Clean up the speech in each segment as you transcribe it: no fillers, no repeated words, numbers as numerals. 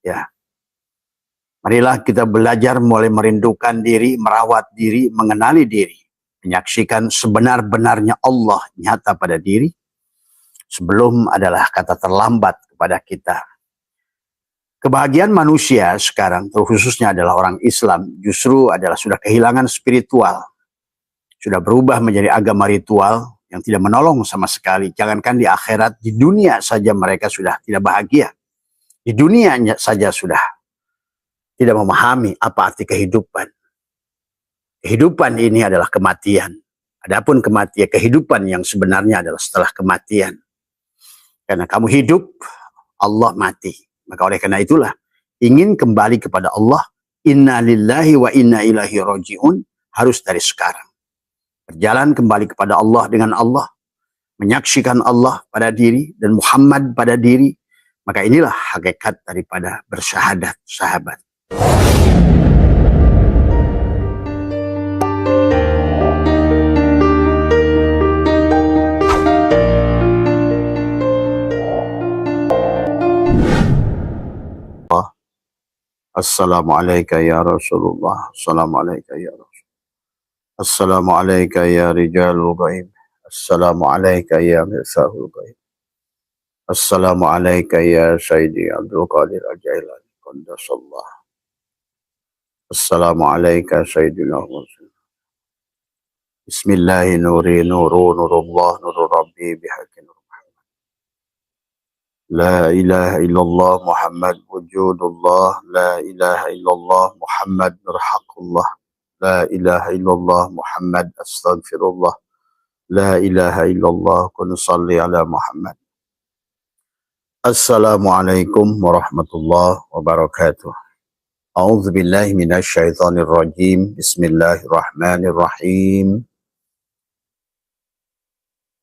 Ya, marilah kita belajar mulai merindukan diri, merawat diri, mengenali diri, menyaksikan sebenar-benarnya Allah nyata pada diri, sebelum adalah kata terlambat kepada kita. Kebahagiaan manusia sekarang, terkhususnya adalah orang Islam, justru adalah sudah kehilangan spiritual. Sudah berubah menjadi agama ritual yang tidak menolong sama sekali. Jangankan di akhirat, di dunia saja mereka sudah tidak bahagia. Di dunia saja sudah tidak memahami apa arti kehidupan. Kehidupan ini adalah kematian. Adapun kematian, kehidupan yang sebenarnya adalah setelah kematian. Karena kamu hidup, Allah mati. Maka oleh karena itulah, ingin kembali kepada Allah, inna lillahi wa inna ilaihi raji'un, harus dari sekarang. Berjalan kembali kepada Allah dengan Allah, menyaksikan Allah pada diri dan Muhammad pada diri, maka inilah hakikat daripada bersyahadat, sahabat. Assalamualaikum ya Rasulullah, Assalamualaikum ya Rasulullah, Assalamualaikum ya Rijalul Ghaib, Assalamualaikum ya Mirsahul Ghaib, Assalamualaikum ya Sayyidi Abdul Qadir Al-Jailani Qandasallah, Assalamualaikum Sayyidina Rasul. Bismillahi nuri nuru nurullah nuru rabbi bihaqqin La ilaha illallah Muhammad wujudullah, la ilaha illallah Muhammad nurhaqullah, la ilaha illallah Muhammad astaghfirullah, la ilaha illallah kun salli ala Muhammad. Assalamualaikum warahmatullahi wabarakatuh. A'udzu billahi minasy syaithanir rajim. Bismillahirrahmanirrahim.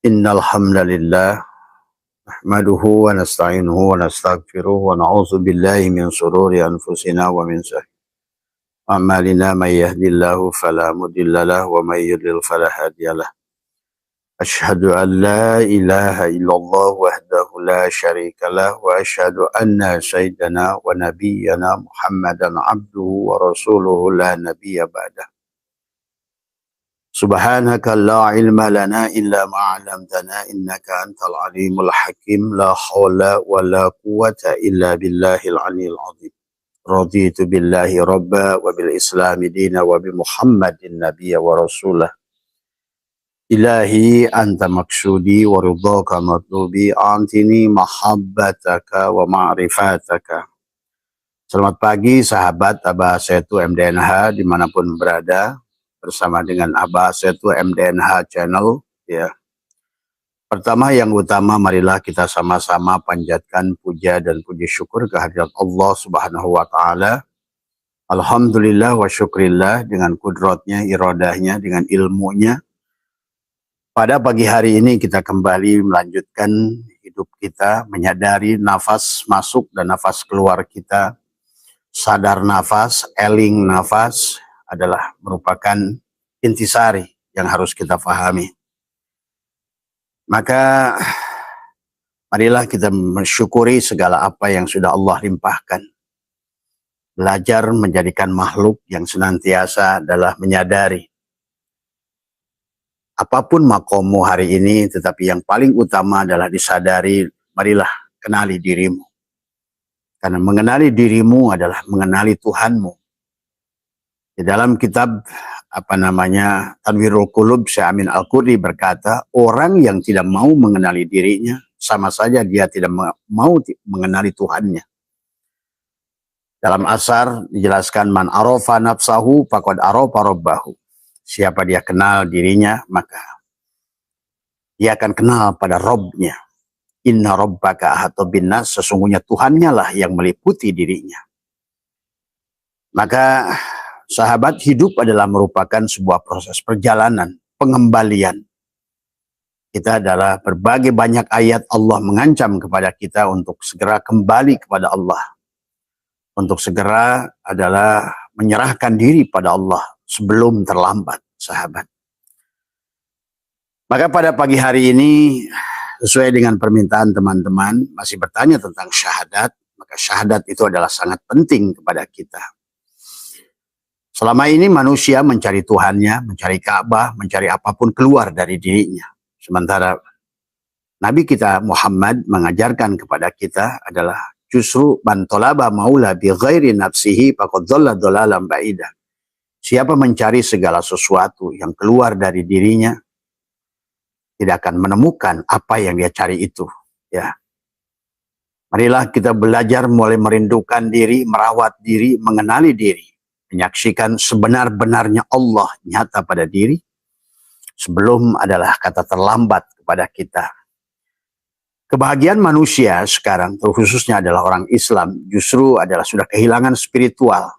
Innal hamdalillah nahmaduhu wa nasta'inuhu wa nastaghfiruh wa na'udzu billahi min shururi anfusina wa min sayyi'ati a'malina, may yahdihillahu fala mudilla lahu wa may yudlil fala hadiyalah. Asyhadu an la ilaha illallah wahdahu la syarika lah wa asyhadu anna sayyidana wa nabiyyana Muhammadan abduhu wa rasuluhu la nabiyya ba'dah. Subhanaka la ilma lana illa ma 'allamtana innaka antal alimul hakim, la haula wa la quwwata illa billahil aliyyil azim. Raditu billahi rabba wa bil islami dina wa bi Muhammadin nabiyya wa rasulah. Ilahi anta maksudi wa ridhaka matlubi, antini mahabbataka wa ma'rifataka. Selamat pagi sahabat Abah Setu MDNH dimanapun berada, bersama dengan Abah Setu MDNH channel ya. Pertama yang utama, marilah kita sama-sama panjatkan puja dan puji syukur kehadirat Allah Subhanahu wa taala. Alhamdulillah wa syukrillah, dengan kudratnya, iradahnya, dengan ilmunya. Pada pagi hari ini kita kembali melanjutkan hidup kita, menyadari nafas masuk dan nafas keluar kita. Sadar nafas, eling nafas adalah merupakan intisari yang harus kita pahami. Maka marilah kita mensyukuri segala apa yang sudah Allah limpahkan. Belajar menjadikan makhluk yang senantiasa adalah menyadari apapun makomu hari ini, tetapi yang paling utama adalah disadari, marilah kenali dirimu. Karena mengenali dirimu adalah mengenali Tuhanmu. Di dalam kitab Tanwirul Qulub, Syekh Amin Al-Qurdi berkata, orang yang tidak mau mengenali dirinya sama saja dia tidak mau mengenali Tuhannya. Dalam asar dijelaskan, man arafa nafsahu faqad arafa rabbahu. Siapa dia kenal dirinya, maka dia akan kenal pada Rabb-nya. Inna rabbaka ahata binnas, sesungguhnya Tuhannya lah yang meliputi dirinya. Maka sahabat, hidup adalah merupakan sebuah proses perjalanan, pengembalian. Kita adalah berbagai banyak ayat Allah mengancam kepada kita untuk segera kembali kepada Allah. Untuk segera adalah menyerahkan diri pada Allah sebelum terlambat, sahabat. Maka pada pagi hari ini, sesuai dengan permintaan teman-teman, masih bertanya tentang syahadat, maka maka syahadat itu adalah sangat penting kepada kita. Selama ini manusia mencari Tuhannya, mencari Ka'bah, mencari apapun keluar dari dirinya. Sementara Nabi kita Muhammad mengajarkan kepada kita adalah justru man talaba maula bi ghairi nafsihi faqad dhalla dhalalan ba'ida. Siapa mencari segala sesuatu yang keluar dari dirinya tidak akan menemukan apa yang dia cari itu, ya. Marilah kita belajar mulai merindukan diri, merawat diri, mengenali diri, menyaksikan sebenar-benarnya Allah nyata pada diri sebelum adalah kata terlambat kepada kita. Kebahagiaan manusia sekarang, terkhususnya adalah orang Islam, justru adalah sudah kehilangan spiritual.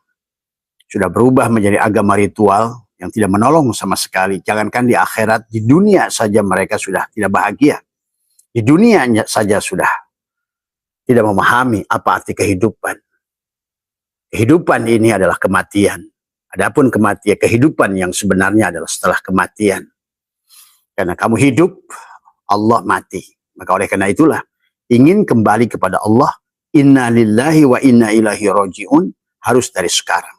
Sudah berubah menjadi agama ritual yang tidak menolong sama sekali. Jangankan di akhirat, di dunia saja mereka sudah tidak bahagia. Di dunia saja sudah tidak memahami apa arti kehidupan. Kehidupan ini adalah kematian. Adapun kematian, kehidupan yang sebenarnya adalah setelah kematian. Karena kamu hidup, Allah mati. Maka oleh karena itulah, ingin kembali kepada Allah, inna lillahi wa inna ilaihi raji'un, harus dari sekarang.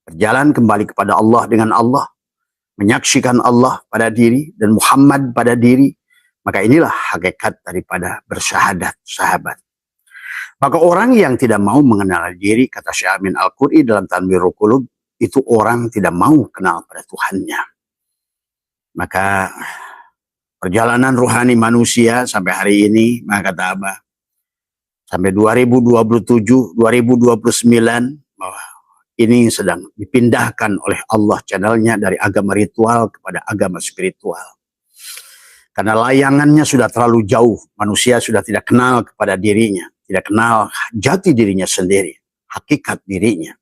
Berjalan kembali kepada Allah dengan Allah, menyaksikan Allah pada diri dan Muhammad pada diri, maka inilah hakikat daripada bersyahadat, sahabat. Maka orang yang tidak mau mengenal diri, kata Syekh Amin Al-Qur'i dalam Tanwirul Qulub, itu orang tidak mau kenal pada Tuhannya. Maka perjalanan ruhani manusia sampai hari ini, maka kata Abah, sampai 2027, 2029, bahwa ini sedang dipindahkan oleh Allah channelnya dari agama ritual kepada agama spiritual. Karena layangannya sudah terlalu jauh, manusia sudah tidak kenal kepada dirinya, tidak kenal jati dirinya sendiri, hakikat dirinya.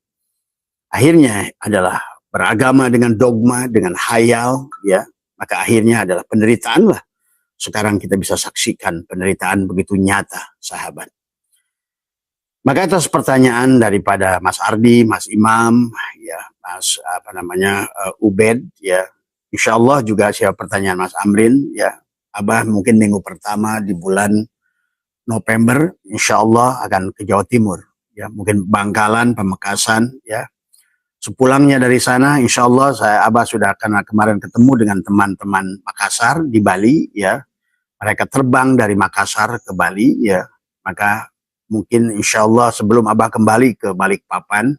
Akhirnya adalah beragama dengan dogma, dengan hayal, ya. Maka akhirnya adalah penderitaan lah. Sekarang kita bisa saksikan penderitaan begitu nyata, sahabat. Maka atas pertanyaan daripada Mas Ardi, Mas Imam, ya, Mas Ubed, ya, insya Allah juga siapa pertanyaan Mas Amrin, ya, Abah mungkin minggu pertama di bulan November, insya Allah akan ke Jawa Timur, ya, mungkin Bangkalan, Pamekasan, ya. Sepulangnya dari sana, insya Allah Abah sudah akan kemarin ketemu dengan teman-teman Makassar di Bali, ya. Mereka terbang dari Makassar ke Bali, ya. Maka mungkin insya Allah sebelum Abah kembali ke Balikpapan,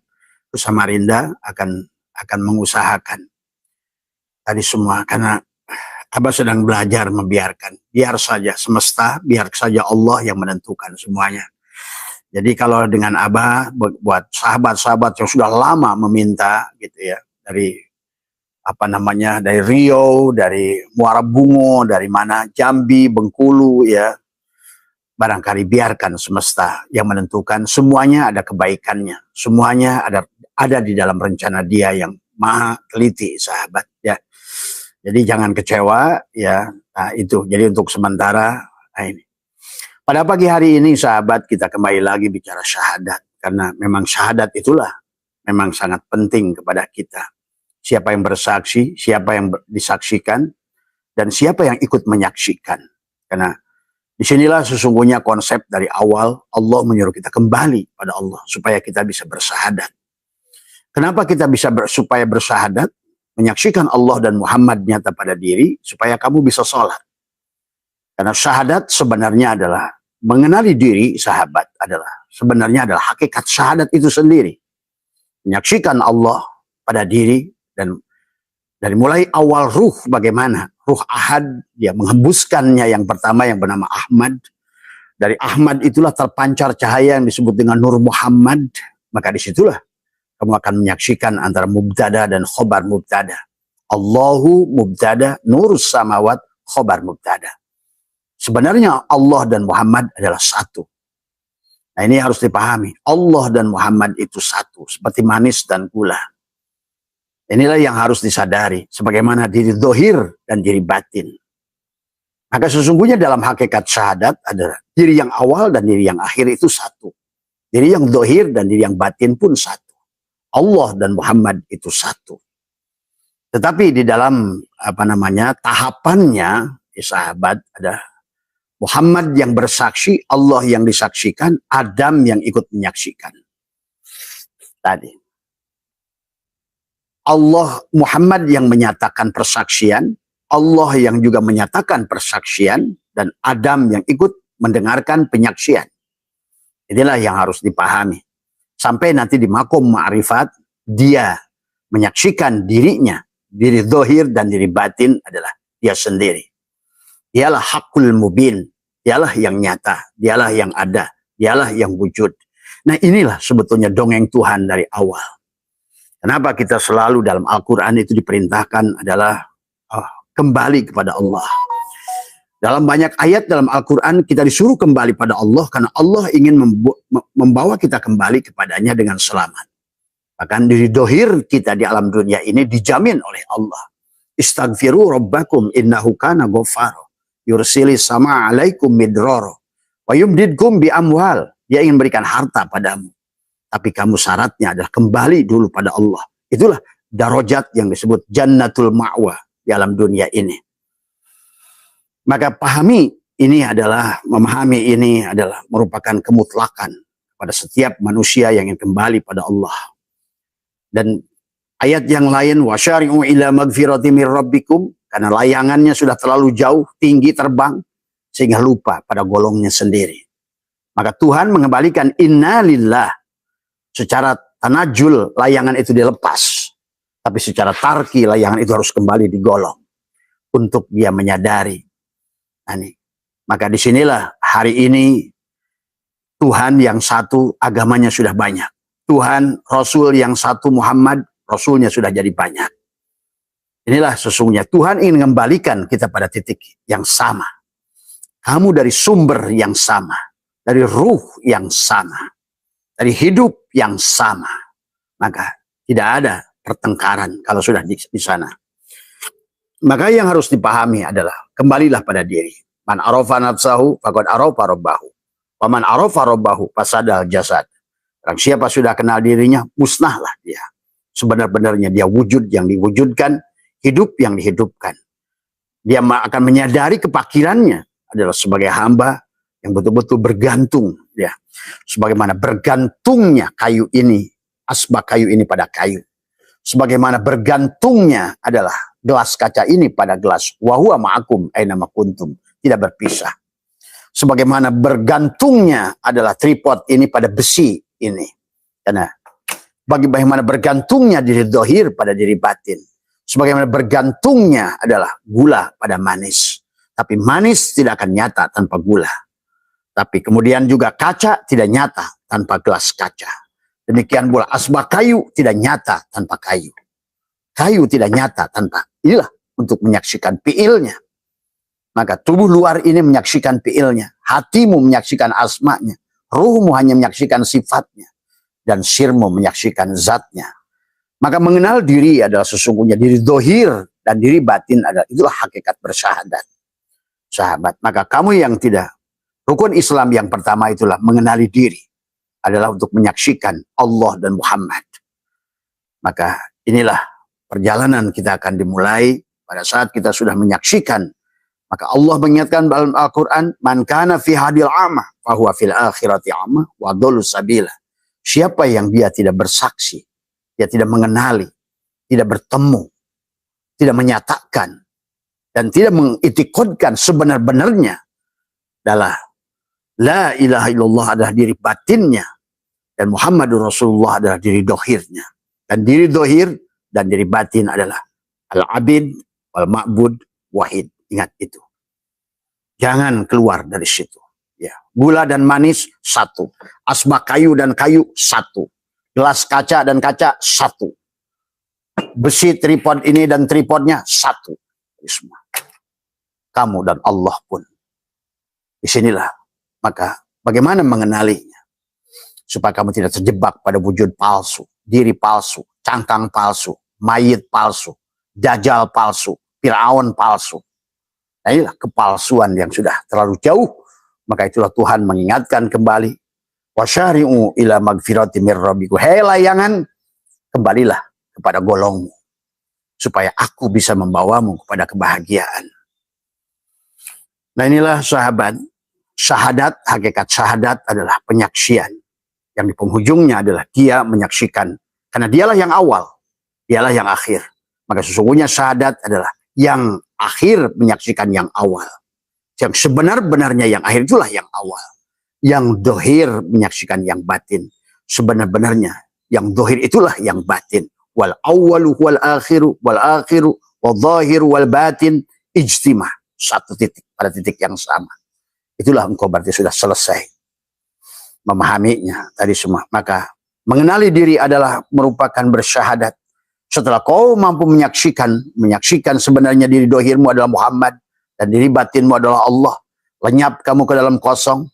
ke Samarinda akan mengusahakan tadi semua, karena Abah sedang belajar membiarkan, biar saja semesta, biar saja Allah yang menentukan semuanya. Jadi kalau dengan Abah, buat sahabat-sahabat yang sudah lama meminta gitu ya, dari dari Riau, dari Muara Bungo, dari mana, Jambi, Bengkulu, ya, barangkali biarkan semesta yang menentukan. Semuanya ada kebaikannya, semuanya ada di dalam rencana Dia yang maha teliti, sahabat, ya. Jadi jangan kecewa, ya. Nah itu, jadi untuk sementara, nah ini. Pada pagi hari ini, sahabat, kita kembali lagi bicara syahadat. Karena memang syahadat itulah memang sangat penting kepada kita. Siapa yang bersaksi, siapa yang disaksikan, dan siapa yang ikut menyaksikan. Karena disinilah sesungguhnya konsep dari awal Allah menyuruh kita kembali pada Allah supaya kita bisa bersyahadat. Kenapa kita bisa supaya bersyahadat? Menyaksikan Allah dan Muhammad nyata pada diri supaya kamu bisa sholat. Karena syahadat sebenarnya adalah mengenali diri, sahabat, sebenarnya adalah hakikat syahadat itu sendiri. Menyaksikan Allah pada diri, dan dari mulai awal ruh bagaimana. Ruh ahad, dia menghembuskannya yang pertama yang bernama Ahmad. Dari Ahmad itulah terpancar cahaya yang disebut dengan Nur Muhammad. Maka disitulah kamu akan menyaksikan antara mubtada dan khobar mubtada. Allahu mubtada, nurus samawat, khobar mubtada. Sebenarnya Allah dan Muhammad adalah satu. Nah ini harus dipahami. Allah dan Muhammad itu satu. Seperti manis dan gula. Inilah yang harus disadari. Sebagaimana diri dohir dan diri batin. Maka sesungguhnya dalam hakikat syahadat adalah diri yang awal dan diri yang akhir itu satu. Diri yang dohir dan diri yang batin pun satu. Allah dan Muhammad itu satu. Tetapi di dalam tahapannya, sahabat, ada Muhammad yang bersaksi, Allah yang disaksikan, Adam yang ikut menyaksikan. Tadi. Allah, Muhammad yang menyatakan persaksian, Allah yang juga menyatakan persaksian, dan Adam yang ikut mendengarkan penyaksian. Inilah yang harus dipahami. Sampai nanti di makom ma'rifat, dia menyaksikan dirinya, diri zahir dan diri batin adalah dia sendiri. Dialah hakul mubin, dialah yang nyata, dialah yang ada, dialah yang wujud. Nah inilah sebetulnya dongeng Tuhan dari awal. Kenapa kita selalu dalam Al-Quran itu diperintahkan adalah kembali kepada Allah. Dalam banyak ayat dalam Al-Quran kita disuruh kembali pada Allah karena Allah ingin membawa kita kembali kepadanya dengan selamat. Bahkan diri dohir kita di alam dunia ini dijamin oleh Allah. Istaghfiru rabbakum innahu kana ghaffara yursilis sama alaikum midrara wa yumdidkum bi amwal. Dia ingin berikan harta padamu. Tapi kamu syaratnya adalah kembali dulu pada Allah. Itulah darajat yang disebut jannatul ma'wa di alam dunia ini. Maka memahami ini adalah merupakan kemutlakan pada setiap manusia yang ingin kembali pada Allah. Dan ayat yang lain, wasyari'u ila magfirati mir rabbikum, karena layangannya sudah terlalu jauh, tinggi terbang, sehingga lupa pada golongnya sendiri. Maka Tuhan mengembalikan innalillah. Secara tanajul layangan itu dilepas. Tapi secara tarki layangan itu harus kembali digolong. Untuk dia menyadari. Nah, maka disinilah hari ini Tuhan yang satu agamanya sudah banyak. Tuhan Rasul yang satu Muhammad Rasulnya sudah jadi banyak. Inilah sesungguhnya Tuhan ingin mengembalikan kita pada titik yang sama. Kamu dari sumber yang sama. Dari ruh yang sama. Dari hidup yang sama. Maka tidak ada pertengkaran kalau sudah di sana. Maka yang harus dipahami adalah kembalilah pada diri. Man arafa nafsahu faqad arafa rabbahu. Wa man arafa rabbahu fasadal jasad. Orang siapa sudah kenal dirinya, musnahlah dia. Sebenar-benarnya dia wujud yang diwujudkan, hidup yang dihidupkan. Dia akan menyadari kepakirannya adalah sebagai hamba yang betul-betul bergantung. Ya. Sebagaimana bergantungnya kayu ini, asbak kayu ini pada kayu. Sebagaimana bergantungnya adalah gelas kaca ini pada gelas. Wa huwa ma'akum aina ma kuntum. Tidak berpisah. Sebagaimana bergantungnya adalah tripod ini pada besi ini. Karena bagaimana bergantungnya diri dohir pada diri batin. Sebagaimana bergantungnya adalah gula pada manis. Tapi manis tidak akan nyata tanpa gula. Tapi kemudian juga kaca tidak nyata tanpa gelas kaca. Demikian pula asbak kayu tidak nyata tanpa kayu. Kayu tidak nyata tanpa. Inilah untuk menyaksikan fiilnya. Maka tubuh luar ini menyaksikan fiilnya. Hatimu menyaksikan asmanya. Ruhmu hanya menyaksikan sifatnya. Dan sirmu menyaksikan zatnya. Maka mengenal diri adalah sesungguhnya diri dohir dan diri batin adalah itulah hakikat bersyahadat. Sahabat, maka kamu yang tidak, rukun Islam yang pertama itulah mengenali diri. Adalah untuk menyaksikan Allah dan Muhammad. Maka inilah perjalanan kita akan dimulai pada saat kita sudah menyaksikan. Maka Allah mengingatkan dalam Al-Quran, man kana fi hadil amah, fahuwa fil akhirati amah, wa dhullu sabila. Siapa yang dia tidak bersaksi, dia tidak mengenali, tidak bertemu, tidak menyatakan, dan tidak mengitikadkan sebenar-benarnya adalah la ilaha illallah adalah diri batinnya, dan Muhammadur Rasulullah adalah diri dohirnya. Dan diri dohir dan diri batin adalah al-abid, wal-ma'bud, wahid. Ingat itu. Jangan keluar dari situ. Ya. Gula dan manis, satu. Asbak kayu dan kayu, satu. Gelas kaca dan kaca, satu. Besi tripod ini dan tripodnya, satu. Semua. Kamu dan Allah pun. Disinilah. Maka bagaimana mengenalinya? Supaya kamu tidak terjebak pada wujud palsu. Diri palsu. Cangkang palsu. Mayit palsu. Dajjal palsu. Fir'aun palsu. Nah inilah kepalsuan yang sudah terlalu jauh. Maka itulah Tuhan mengingatkan kembali. Wasyari'u ila magfirati mir rabbikum. Hei layangan, kembalilah kepada golongmu. Supaya aku bisa membawamu kepada kebahagiaan. Nah inilah sahabat. Syahadat, hakikat syahadat adalah penyaksian. Yang di penghujungnya adalah dia menyaksikan. Karena dialah yang awal, dialah yang akhir. Maka sesungguhnya syahadat adalah yang akhir menyaksikan yang awal. Yang sebenar-benarnya yang akhir itulah yang awal. Yang dohir menyaksikan yang batin. Sebenar-benarnya yang dohir itulah yang batin. Wal awwalu wal akhiru wal zahiru wal batin ijtima. Satu titik pada titik yang sama. Itulah engkau berarti sudah selesai memahaminya tadi semua. Maka mengenali diri adalah merupakan bersyahadat. Setelah kau mampu menyaksikan sebenarnya diri dohirmu adalah Muhammad dan diri batinmu adalah Allah. Lenyap kamu ke dalam kosong.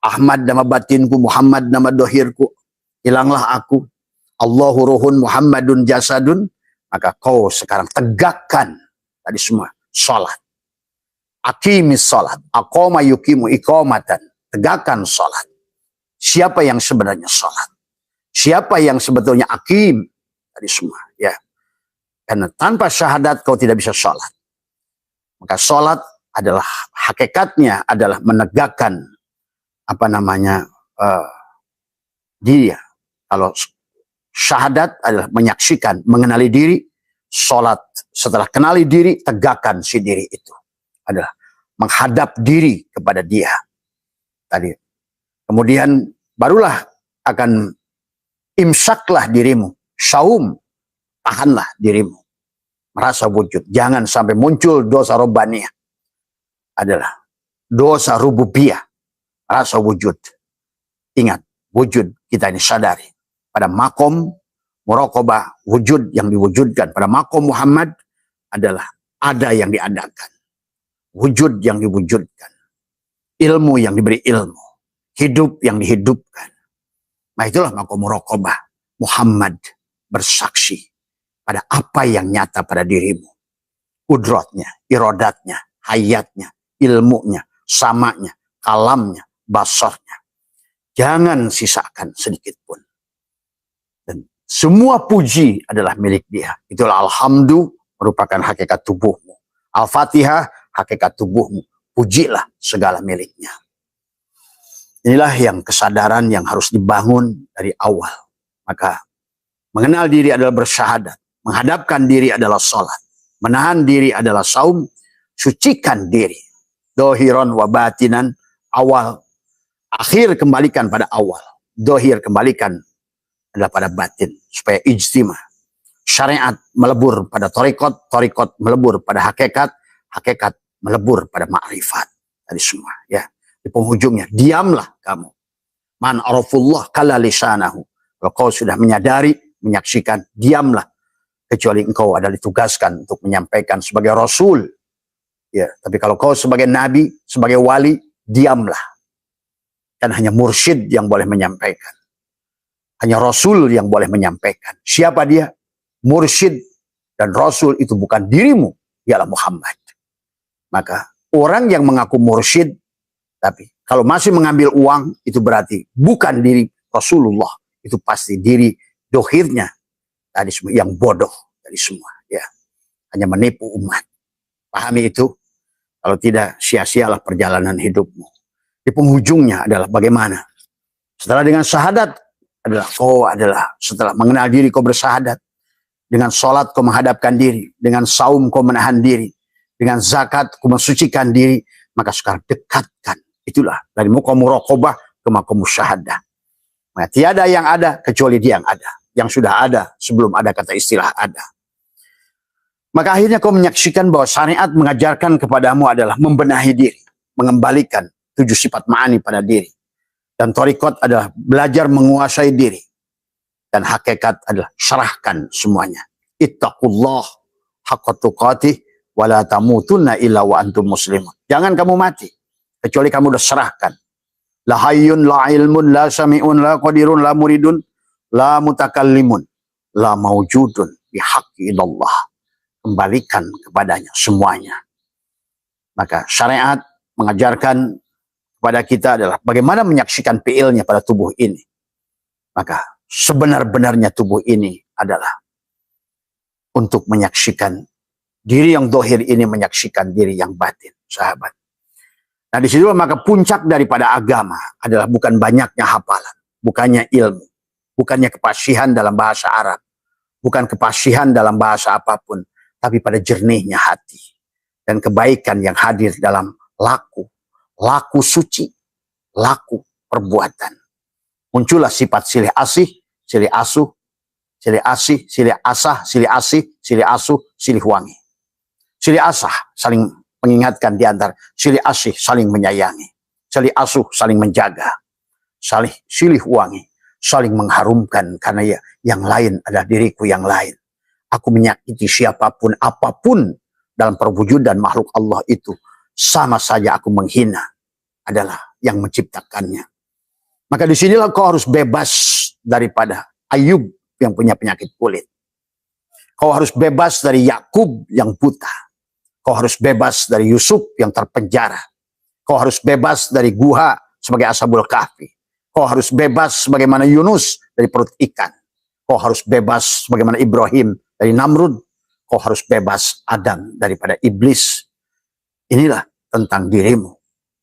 Ahmad nama batinku, Muhammad nama dohirku. Hilanglah aku. Allahu ruhun, Muhammadun jasadun. Maka kau sekarang tegakkan tadi semua salat. Aqimis salat. Aqama yuqimu iqamatan. Tegakkan salat. Siapa yang sebenarnya salat? Siapa yang sebetulnya aqim? Tadi semua, ya. Karena tanpa syahadat kau tidak bisa salat. Maka salat adalah hakikatnya adalah menegakkan dia. Kalau syahadat adalah menyaksikan, mengenali diri. Salat setelah kenali diri, tegakkan si diri itu. Adalah menghadap diri kepada dia. Tadi. Kemudian barulah akan imsaklah dirimu. Saum, tahanlah dirimu. Merasa wujud. Jangan sampai muncul dosa robbaniyah. Adalah dosa rububiyah. Rasa wujud. Ingat, wujud kita ini sadari. Pada makom muraqabah, wujud yang diwujudkan. Pada makom Muhammad adalah ada yang diadakan. Wujud yang diwujudkan. Ilmu yang diberi ilmu. Hidup yang dihidupkan. Nah itulah makom muraqabah. Muhammad bersaksi pada apa yang nyata pada dirimu. Kudratnya, iradatnya, hayatnya, ilmunya, samanya, kalamnya, basarnya. Jangan sisakan sedikit pun. Dan semua puji adalah milik dia. Itulah alhamdulillah merupakan hakikat tubuhmu. Al-Fatihah, hakikat tubuhmu. Pujilah segala miliknya. Inilah yang kesadaran yang harus dibangun dari awal. Maka mengenal diri adalah bersyahadat. Menghadapkan diri adalah salat. Menahan diri adalah saum. Sucikan diri. Dohiron wa batinan. Awal. Akhir kembalikan pada awal. Dohir kembalikan adalah pada batin. Supaya ijtima. Syariat melebur pada torikot. Torikot melebur pada hakikat. Hakikat melebur pada ma'rifat. Tadi semua. Ya. Di penghujungnya. Diamlah kamu. Man arafullah kala lisanahu. Kalau kau sudah menyadari, menyaksikan, diamlah. Kecuali engkau adalah ditugaskan untuk menyampaikan sebagai Rasul. Ya, tapi kalau kau sebagai Nabi, sebagai Wali, diamlah. Dan hanya mursyid yang boleh menyampaikan. Hanya Rasul yang boleh menyampaikan. Siapa dia? Mursyid dan Rasul itu bukan dirimu. Ialah Muhammad. Maka orang yang mengaku mursyid, tapi kalau masih mengambil uang, itu berarti bukan diri Rasulullah. Itu pasti diri dohirnya tadi semua yang bodoh dari semua, ya. Hanya menipu umat. Pahami itu. Kalau tidak, sia-sialah perjalanan hidupmu. Di penghujungnya adalah bagaimana? Setelah dengan syahadat adalah kau adalah setelah mengenal diri kau bersyahadat. Dengan sholat kau menghadapkan diri, dengan saum kau menahan diri, dengan zakat kau mensucikan diri, maka sekarang dekatkan. Itulah dari makom muraqabah ke makom musyahadah. Nah, tiada yang ada kecuali dia yang ada. Yang sudah ada sebelum ada kata istilah ada. Maka akhirnya kau menyaksikan bahwa syariat mengajarkan kepadamu adalah membenahi diri. Mengembalikan 7 sifat ma'ani pada diri. Dan thariqat adalah belajar menguasai diri. Dan hakikat adalah serahkan semuanya. Ittaqullah haqqa tuqatih wa la tamutunna illa wa antum muslimun. Jangan kamu mati. Kecuali kamu sudah serahkan. La hayyun, la ilmun, la sami'un, la qadirun, la muridun, la mutakallimun, la mawjudun bihaqqi illallah. Kembalikan kepadanya semuanya. Maka syariat mengajarkan kepada kita adalah bagaimana menyaksikan fi'ilnya pada tubuh ini. Maka sebenar-benarnya tubuh ini adalah untuk menyaksikan diri yang dohir ini menyaksikan diri yang batin, sahabat. Nah di situ maka puncak daripada agama adalah bukan banyaknya hafalan, bukannya ilmu, bukannya kepasihan dalam bahasa Arab, bukan kepasihan dalam bahasa apapun, tapi pada jernihnya hati dan kebaikan yang hadir dalam laku suci, laku perbuatan. Muncullah sifat silih asih, silih asuh, silih asih, silih asah, silih asih, silih asuh, silih wangi. Silih asah saling mengingatkan di antara, silih asih saling menyayangi, silih asuh saling menjaga, silih wangi saling mengharumkan, karena ya yang lain adalah diriku yang lain. Aku menyakiti siapapun apapun dalam perwujudan makhluk Allah itu, sama saja aku menghina adalah yang menciptakannya. Maka disinilah kau harus bebas daripada Ayub yang punya penyakit kulit. Kau harus bebas dari Yakub yang buta. Kau harus bebas dari Yusuf yang terpenjara. Kau harus bebas dari Guha sebagai Ashabul Kahfi. Kau harus bebas sebagaimana Yunus dari perut ikan. Kau harus bebas sebagaimana Ibrahim dari Namrud. Kau harus bebas Adam daripada iblis. Inilah tentang dirimu.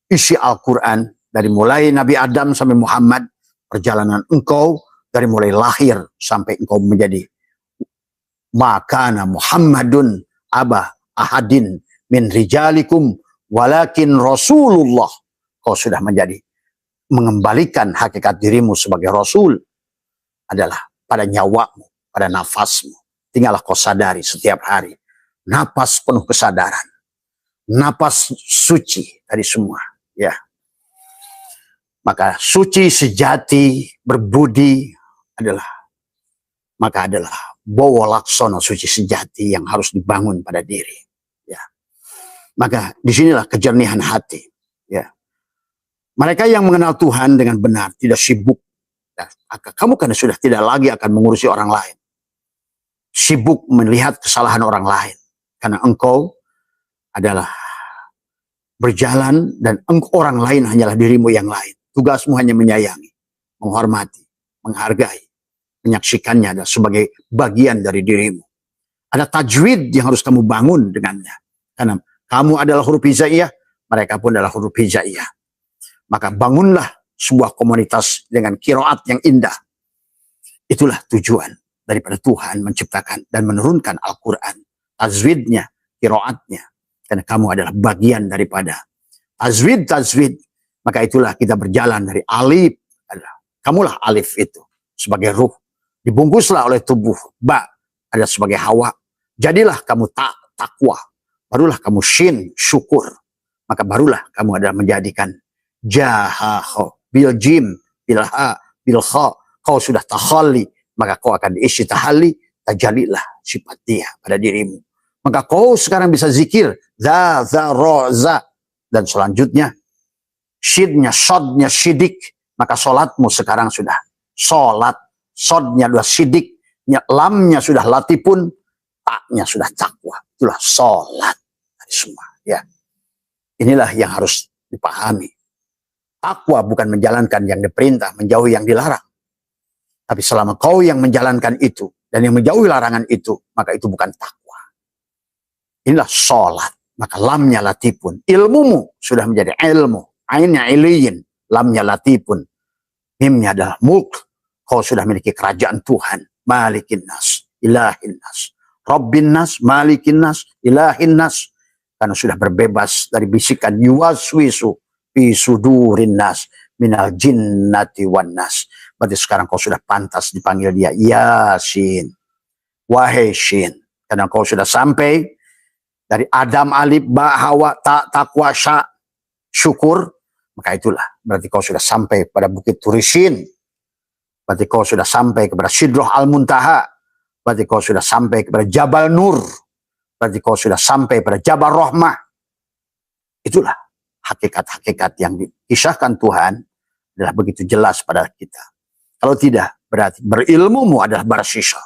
Isi Al-Quran dari mulai Nabi Adam sampai Muhammad, perjalanan engkau dari mulai lahir sampai engkau menjadi makana Muhammadun aba ahadin min rijalikum walakin Rasulullah. Kau sudah menjadi mengembalikan hakikat dirimu sebagai Rasul adalah pada nyawamu, pada nafasmu. Tinggallah kau sadari setiap hari. Napas penuh kesadaran. Napas suci dari semua. Ya. Maka suci sejati berbudi adalah bawa laksana suci sejati yang harus dibangun pada diri. Ya. Maka disinilah kejernihan hati. Ya. Mereka yang mengenal Tuhan dengan benar tidak sibuk. Ya. Kamu karena sudah tidak lagi akan mengurusi orang lain. Sibuk melihat kesalahan orang lain. Karena engkau adalah berjalan dan orang lain hanyalah dirimu yang lain. Tugasmu hanya menyayangi, menghormati, menghargai, menyaksikannya adalah sebagai bagian dari dirimu. Ada tajwid yang harus kamu bangun dengannya. Karena kamu adalah huruf hijaiyah, mereka pun adalah huruf hijaiyah. Maka bangunlah sebuah komunitas dengan qiraat yang indah. Itulah tujuan daripada Tuhan menciptakan dan menurunkan Al-Quran. Tajwidnya, qiraatnya. Karena kamu adalah bagian daripada tajwid. Maka itulah kita berjalan dari alif. Kamulah alif itu sebagai ruh. Dibungkuslah oleh tubuh. Ba ada sebagai hawa. Jadilah kamu takwa. Barulah kamu shin, syukur. Maka barulah kamu adalah menjadikan jahaho, bil jim, bil ha, bil kha. Kau sudah tahalli. Maka kau akan diisi tahalli. Tajalilah sifat dia pada dirimu. Maka kau sekarang bisa zikir. Za, ro, za. Dan selanjutnya syidnya, sodnya, sidik. Maka solatmu sekarang sudah solat. Sodnya sudah sidik. Lamnya sudah latipun. Taknya sudah takwa. Itulah solat. Semua. Ya. Inilah yang harus dipahami. Takwa bukan menjalankan yang diperintah. Menjauhi yang dilarang. Tapi selama kau yang menjalankan itu. Dan yang menjauhi larangan itu. Maka itu bukan takwa. Inilah solat. Maka lamnya latipun. Ilmumu sudah menjadi ilmu. Ainnya iliyin, lamnya latipun. Mimnya adalah mulk. Kau sudah memiliki kerajaan Tuhan. Malikin nas, ilahin nas. Rabbin nas, malikin nas, ilahin nas. Karena sudah berbebas dari bisikan yuwaswisu fi sudurin nas minal jinnati wan nas. Berarti sekarang kau sudah pantas dipanggil dia Yasin. Wahai Shin. Karena kau sudah sampai dari Adam, alif, ba, hawa, ta, takwa, sya, syukur. Maka itulah, berarti kau sudah sampai pada Bukit Turisin. Berarti kau sudah sampai kepada Sidroh Al-Muntaha. Berarti kau sudah sampai kepada Jabal Nur. Berarti kau sudah sampai pada Jabal Rahmah. Itulah hakikat-hakikat yang dikisahkan Tuhan adalah begitu jelas pada kita. Kalau tidak, berarti berilmumu adalah barsisa.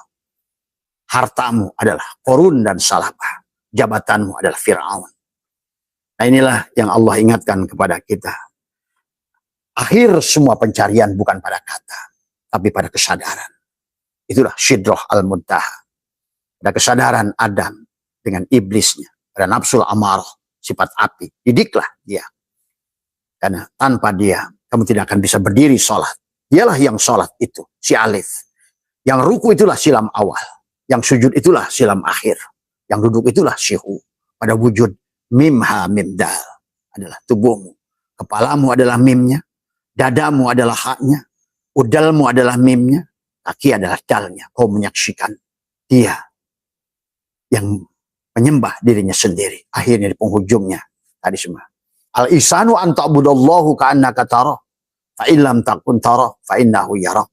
Hartamu adalah Korun dan Salabah. Jabatanmu adalah Fir'aun. Nah inilah yang Allah ingatkan kepada kita. Akhir semua pencarian bukan pada kata, tapi pada kesadaran. Itulah Sidroh Al-Muntaha. Pada kesadaran Adam dengan iblisnya. Pada nafsul amarah, sifat api. Didiklah dia. Karena tanpa dia, kamu tidak akan bisa berdiri sholat. Dialah yang sholat itu, si alif. Yang ruku itulah silam awal. Yang sujud itulah silam akhir. Yang duduk itulah syihu. Pada wujud mim ha mim dal adalah tubuhmu. Kepalamu adalah mimnya. Dadamu adalah haknya. Udalmu adalah mimnya. Kaki adalah dalnya. Kau menyaksikan dia yang menyembah dirinya sendiri. Akhirnya di penghujungnya tadi semua. Al-ihsanu an ta'budallahu ka'annaka tara fa illam takun tara fa innahu yara.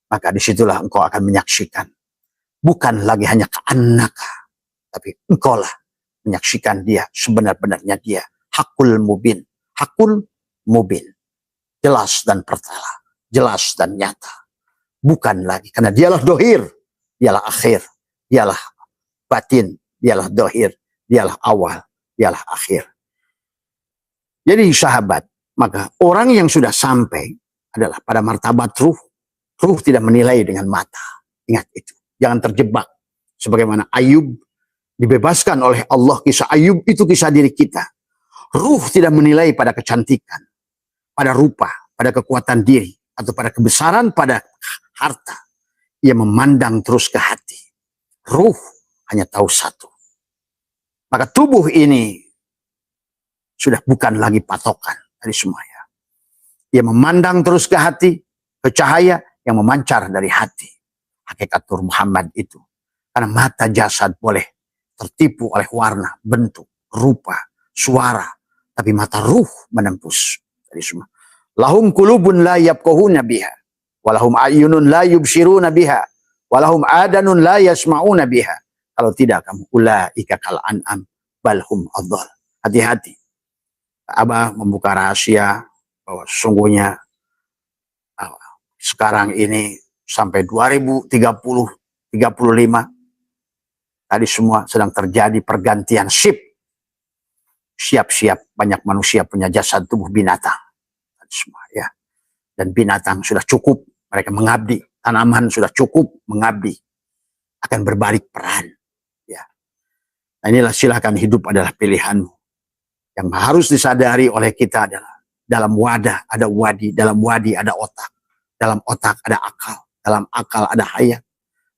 Maka disitulah engkau akan menyaksikan. Bukan lagi hanya ka'annaka, tapi engkau lah menyaksikan dia sebenar-benarnya dia. Hakul mubin. Hakul mubin. Jelas dan pertala. Jelas dan nyata. Bukan lagi. Karena dialah dohir. Dialah akhir. Dialah batin. Dialah dohir. Dialah awal. Dialah akhir. Jadi sahabat, maka orang yang sudah sampai adalah pada martabat ruh. Ruh tidak menilai dengan mata. Ingat itu. Jangan terjebak. Sebagaimana Ayub dibebaskan oleh Allah. Kisah Ayub itu kisah diri kita. Ruh tidak menilai pada kecantikan, pada rupa, pada kekuatan diri, atau pada kebesaran, pada harta. Ia memandang terus ke hati. Ruh hanya tahu satu. Maka tubuh ini sudah bukan lagi patokan dari semuanya. Ia memandang terus ke hati, ke cahaya yang memancar dari hati. Hakikat Nur Muhammad itu. Karena mata jasad boleh tertipu oleh warna, bentuk, rupa, suara. Tapi mata ruh menembus dari semua. Lahum kulubun la yabqahuna biha. Walahum ayunun la yubsiruna biha. Walahum adanun la yasma'una biha. Kalau tidak kamu ulaika kal an'am balhum adhal. Hati-hati. Abah membuka rahasia bahwa sesungguhnya sekarang ini sampai 2030, 35 tadi semua sedang terjadi pergantian shift. Siap-siap banyak manusia punya jasad tubuh binatang. Semua ya. Dan binatang sudah cukup mereka mengabdi. Tanaman sudah cukup mengabdi. Akan berbalik peran. Ya. Nah, inilah silakan hidup adalah pilihanmu. Yang harus disadari oleh kita adalah dalam wadah ada wadi, dalam wadi ada otak, dalam otak ada akal, dalam akal ada hayat,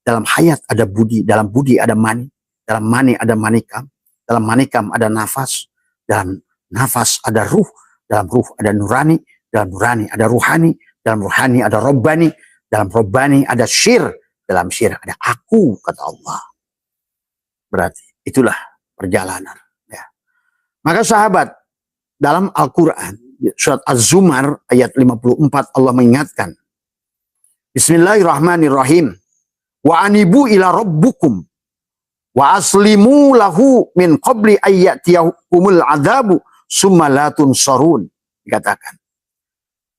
dalam hayat ada budi, dalam budi ada mani, dalam mani ada manikam, dalam manikam ada nafas, dalam nafas ada ruh, dalam ruh ada nurani, dalam nurani ada ruhani, dalam ruhani ada robbani, dalam robbani ada syir, dalam syir ada aku, kata Allah. Berarti itulah perjalanan. Maka sahabat, dalam Al-Quran, surat Az-Zumar ayat 54 Allah mengingatkan. Bismillahirrahmanirrahim. Wa anibu ila rabbukum. Wa aslimu lahu min qabli ayyatiyakumul adabu summa la tunsarun. Dikatakan.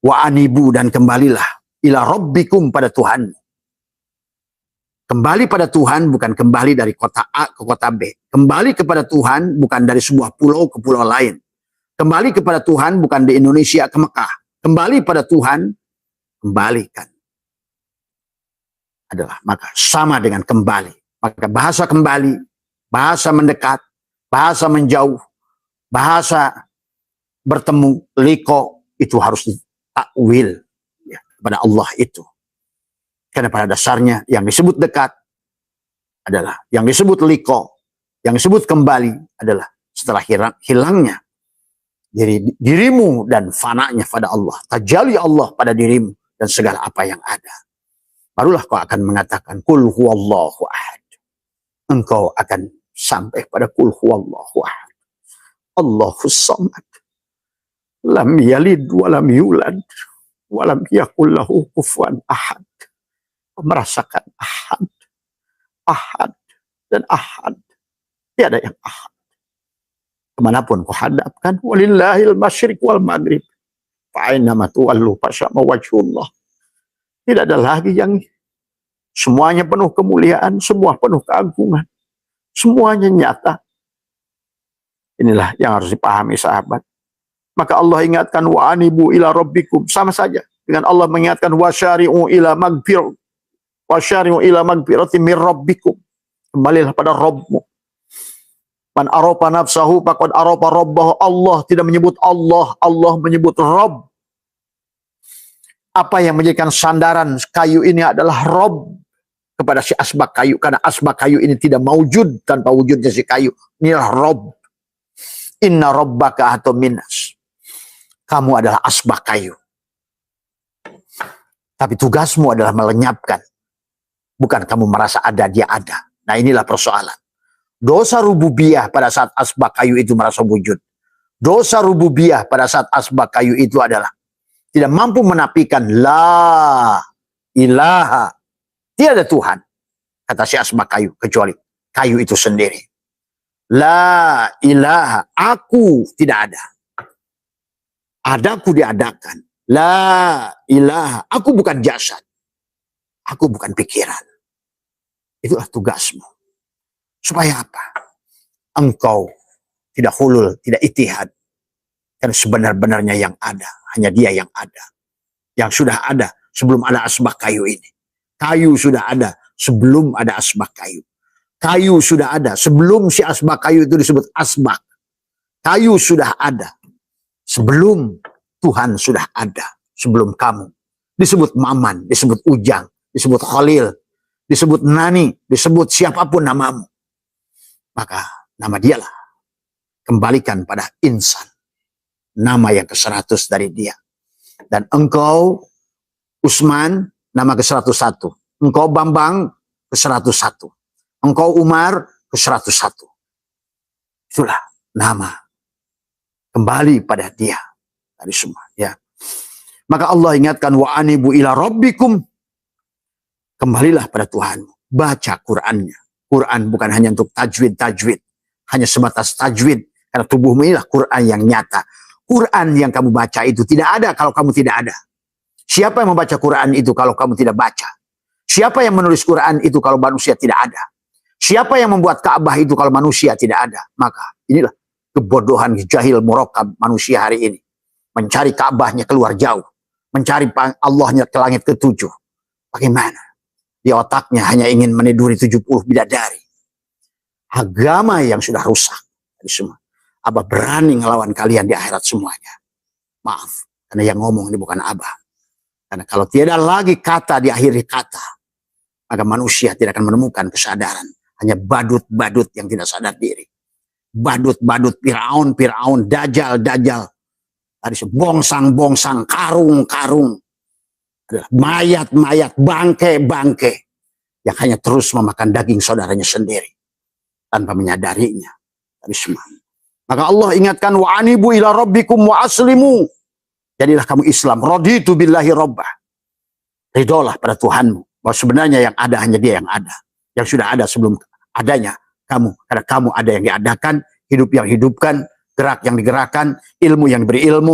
Wa anibu dan kembalilah ila rabbikum pada Tuhan. Kembali pada Tuhan bukan kembali dari kota A ke kota B. Kembali kepada Tuhan bukan dari sebuah pulau ke pulau lain. Kembali kepada Tuhan bukan di Indonesia ke Mekah. Kembali pada Tuhan, kembalikan. Adalah maka sama dengan kembali. Maka bahasa kembali, bahasa mendekat, bahasa menjauh, bahasa bertemu, liko, itu harus ditakwil ya, kepada Allah itu. Karena pada dasarnya yang disebut dekat adalah, yang disebut liko, yang disebut kembali adalah setelah hilangnya dirimu dan fananya pada Allah. Tajalli Allah pada dirimu dan segala apa yang ada. Barulah kau akan mengatakan, Qul huwallahu ahad. Engkau akan sampai pada Qul huwallahu ahad. Allahus samad. Lam yalid walam yulad. Walam yakul lahu kufuwan ahad. Merasakan ahad, ahad, dan ahad. Tiada yang ahad. Kemanapun kau hadapkan, walillahil masyriq wal maghrib. Fa'ainama tuwallu fasyama wajhullah. Tidak ada lagi yang semuanya penuh kemuliaan, semua penuh keagungan. Semuanya nyata. Inilah yang harus dipahami sahabat. Maka Allah ingatkan wa anibu ila rabbikum, sama saja dengan Allah mengingatkan wasyari'u ila magfirah. Wasyari'u ila magfirati mir rabbikum. Kembalilah pada Rabbmu. Man arafa nafsahu faqad arafa rabbahu. Allah tidak menyebut Allah, Allah menyebut Rabb. Apa yang menjadikan sandaran kayu ini adalah Rabb kepada si asbak kayu, karena asbak kayu ini tidak mewujud tanpa wujudnya si kayu. Inilah Rabb. Inna rabbaka atau minas. Kamu adalah asbak kayu. Tapi tugasmu adalah melenyapkan. Bukan kamu merasa ada, dia ada. Nah, inilah persoalan. Dosa rububiyah pada saat asbak kayu itu merasa wujud. Dosa rububiyah pada saat asbak kayu itu adalah tidak mampu menafikan la ilaha. Tidak ada Tuhan, kata si asbak kayu, kecuali kayu itu sendiri. La ilaha, aku tidak ada. Adaku diadakan. La ilaha, aku bukan jasad. Aku bukan pikiran. Itulah tugasmu. Supaya apa? Engkau tidak hulul, tidak itihad. Karena sebenar-benarnya yang ada, hanya dia yang ada. Yang sudah ada sebelum ada asbak kayu ini. Kayu sudah ada sebelum ada asbak kayu. Kayu sudah ada sebelum si asbak kayu itu disebut asbak. Kayu sudah ada sebelum Tuhan sudah ada. Sebelum kamu. Disebut Maman, disebut Ujang, disebut Khalil, disebut Nani, disebut siapapun namamu. Maka nama dialah. Kembalikan pada insan. Nama yang ke-100 dari dia. Dan engkau, Usman, nama ke-101. Engkau Bambang, ke-101. Engkau Umar, ke-101. Itulah nama. Kembali pada dia. Dari semua. Ya. Maka Allah ingatkan, wa anibu ila rabbikum. Kembalilah pada Tuhanmu. Baca Qur'annya. Quran bukan hanya untuk tajwid-tajwid. Hanya sebatas tajwid. Karena tubuhmu inilah Quran yang nyata. Quran yang kamu baca itu tidak ada kalau kamu tidak ada. Siapa yang membaca Quran itu kalau kamu tidak baca? Siapa yang menulis Quran itu kalau manusia tidak ada? Siapa yang membuat Ka'bah itu kalau manusia tidak ada? Maka inilah kebodohan jahil murakab manusia hari ini. Mencari Ka'bahnya keluar jauh. Mencari Allahnya ke langit ke-7. Bagaimana? Di otaknya hanya ingin meniduri 70 bidadari. Agama yang sudah rusak. Semua. Abah berani ngelawan kalian di akhirat semuanya. Maaf. Karena yang ngomong ini bukan Abah. Karena kalau tiada lagi kata di akhir kata. Maka manusia tidak akan menemukan kesadaran. Hanya badut-badut yang tidak sadar diri. Badut-badut, Fir'aun, Dajjal. Tadi bongsang-bongsang, karung-karung. Adalah mayat-mayat, bangke-bangke yang hanya terus memakan daging saudaranya sendiri tanpa menyadarinya. Tadi semua. Maka Allah ingatkan wa anibu ila rabbikum wa aslimu. Jadilah kamu Islam. Raditu billahi rabbah. Ridolah pada Tuhanmu. Bahwa sebenarnya yang ada hanya dia yang ada. Yang sudah ada sebelum adanya kamu. Karena kamu ada yang diadakan, hidup yang hidupkan, gerak yang digerakkan, ilmu yang diberi ilmu.